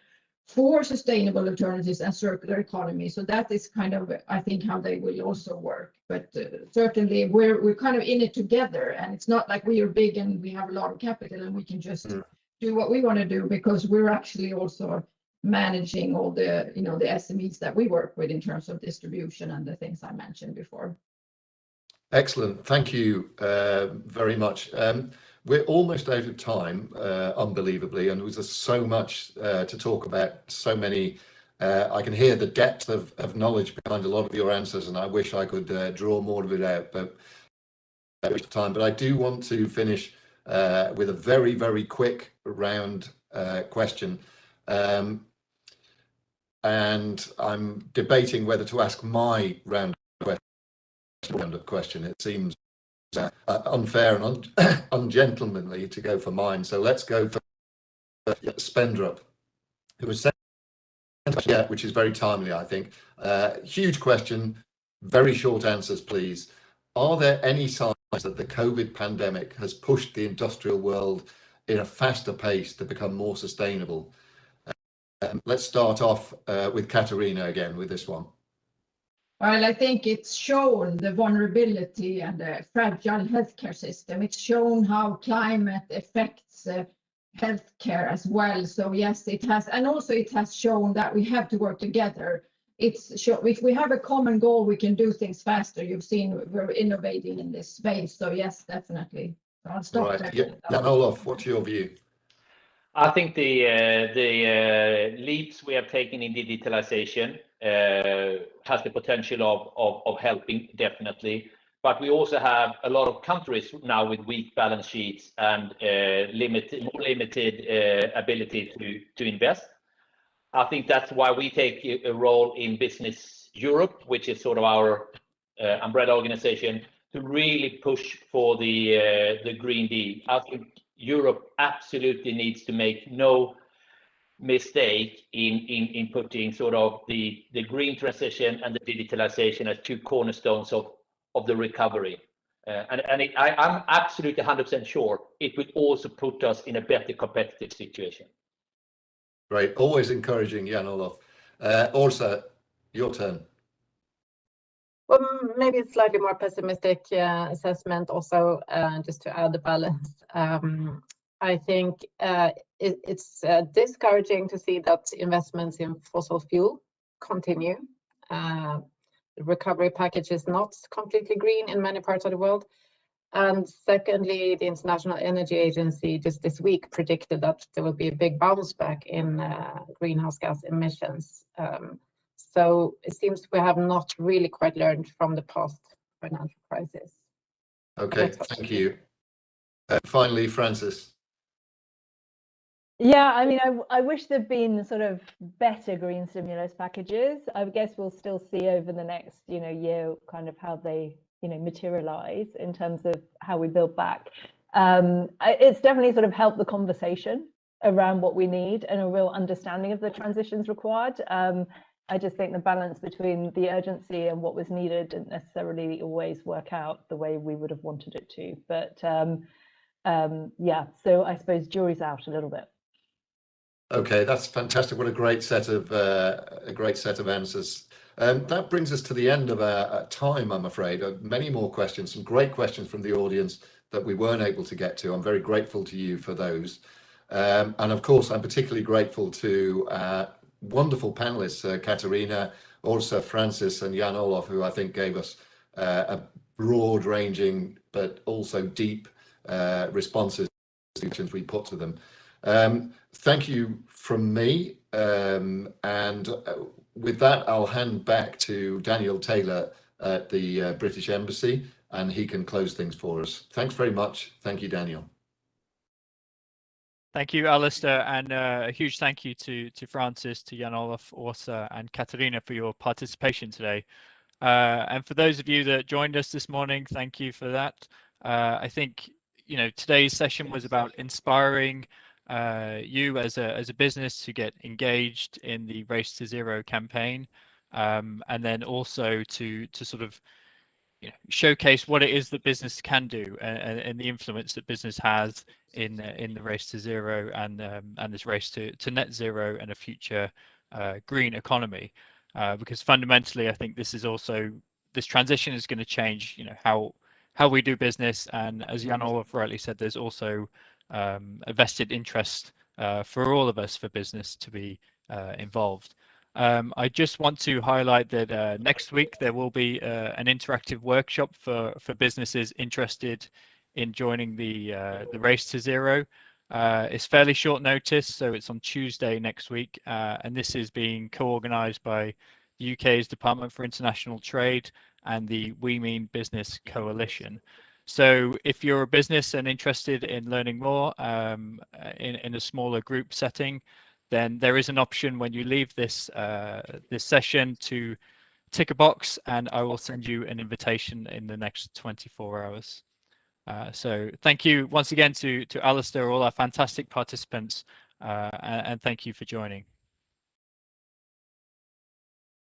for sustainable alternatives and circular economy. So that is kind of, I think, how they will also work. But certainly we're kind of in it together, and it's not like we are big and we have a lot of capital and we can just do what we want to do, because we're actually also managing all the the SMEs that we work with in terms of distribution and the things I mentioned before. Excellent, thank you very much. We're almost out of time, unbelievably, and there's so much to talk about, so many. I can hear the depth of knowledge behind a lot of your answers, and I wish I could draw more of it out, but time. But I do want to finish with a very, very quick round question. And I'm debating whether to ask my round of question. It seems unfair and ungentlemanly to go for mine. So let's go for Spendrup, who was saying, which is very timely, I think. Huge question, very short answers, please. Are there any signs that the COVID pandemic has pushed the industrial world in a faster pace to become more sustainable? Let's start off with Katarina again with this one. Well, I think it's shown the vulnerability and the fragile healthcare system. It's shown how climate affects healthcare as well. So yes, it has, and also it has shown that we have to work together. If we have a common goal, we can do things faster. You've seen we're innovating in this space. So yes, definitely. I'll stop there. Jan Olof, what's your view? I think the leaps we have taken in digitalization has the potential of helping, definitely. But we also have a lot of countries now with weak balance sheets and more limited ability to invest. I think that's why we take a role in Business Europe, which is sort of our umbrella organization, to really push for the Green Deal. I think Europe absolutely needs to make no mistake in putting sort of the green transition and the digitalization as two cornerstones of the recovery. I'm absolutely 100% sure it will also put us in a better competitive situation. Great, always encouraging, Jan-Olof. Åsa, your turn. Well, maybe a slightly more pessimistic assessment also, just to add the balance. I think it's discouraging to see that investments in fossil fuel continue. The recovery package is not completely green in many parts of the world. And secondly, the International Energy Agency just this week predicted that there will be a big bounce back in greenhouse gas emissions. So it seems we have not really quite learned from the past financial crisis. Okay, thank you. Finally, Frances. Yeah, I mean, I wish there'd been sort of better green stimulus packages. I guess we'll still see over the next, year kind of how they, materialize in terms of how we build back. It's definitely sort of helped the conversation around what we need and a real understanding of the transitions required. I just think the balance between the urgency and what was needed didn't necessarily always work out the way we would have wanted it to. But yeah, so I suppose jury's out a little bit. Okay, that's fantastic. What a great set of answers. That brings us to the end of our time, I'm afraid. Many more questions, some great questions from the audience that we weren't able to get to. I'm very grateful to you for those. And of course, I'm particularly grateful to wonderful panelists, Katarina, Åsa, Frances, and Jan-Olof, who I think gave us a broad-ranging but also deep responses to the questions we put to them. Thank you from me, and with that I'll hand back to Daniel Taylor at the British Embassy, and he can close things for us. Thanks very much. Thank you, Daniel. Thank you, Alistair, and a huge thank you to Frances, to Jan-Olof, Åsa, and Katarina for your participation today. And for those of you that joined us this morning, thank you for that. I think today's session was about inspiring you as a business to get engaged in the Race to Zero campaign, and then also to sort of showcase what it is that business can do and the influence that business has in the Race to Zero and this race to net zero and a future green economy, because fundamentally I think this transition is going to change how we do business, and as Jan-Olof rightly said, there's also a vested interest for all of us for business to be involved. I just want to highlight that next week there will be an interactive workshop for businesses interested in joining the Race to Zero. It's fairly short notice, so it's on Tuesday next week, and this is being co-organised by the UK's Department for International Trade and the We Mean Business Coalition. So if you're a business and interested in learning more in a smaller group setting, then there is an option when you leave this session to tick a box, and I will send you an invitation in the next 24 hours. So thank you once again to Alistair, all our fantastic participants, and thank you for joining.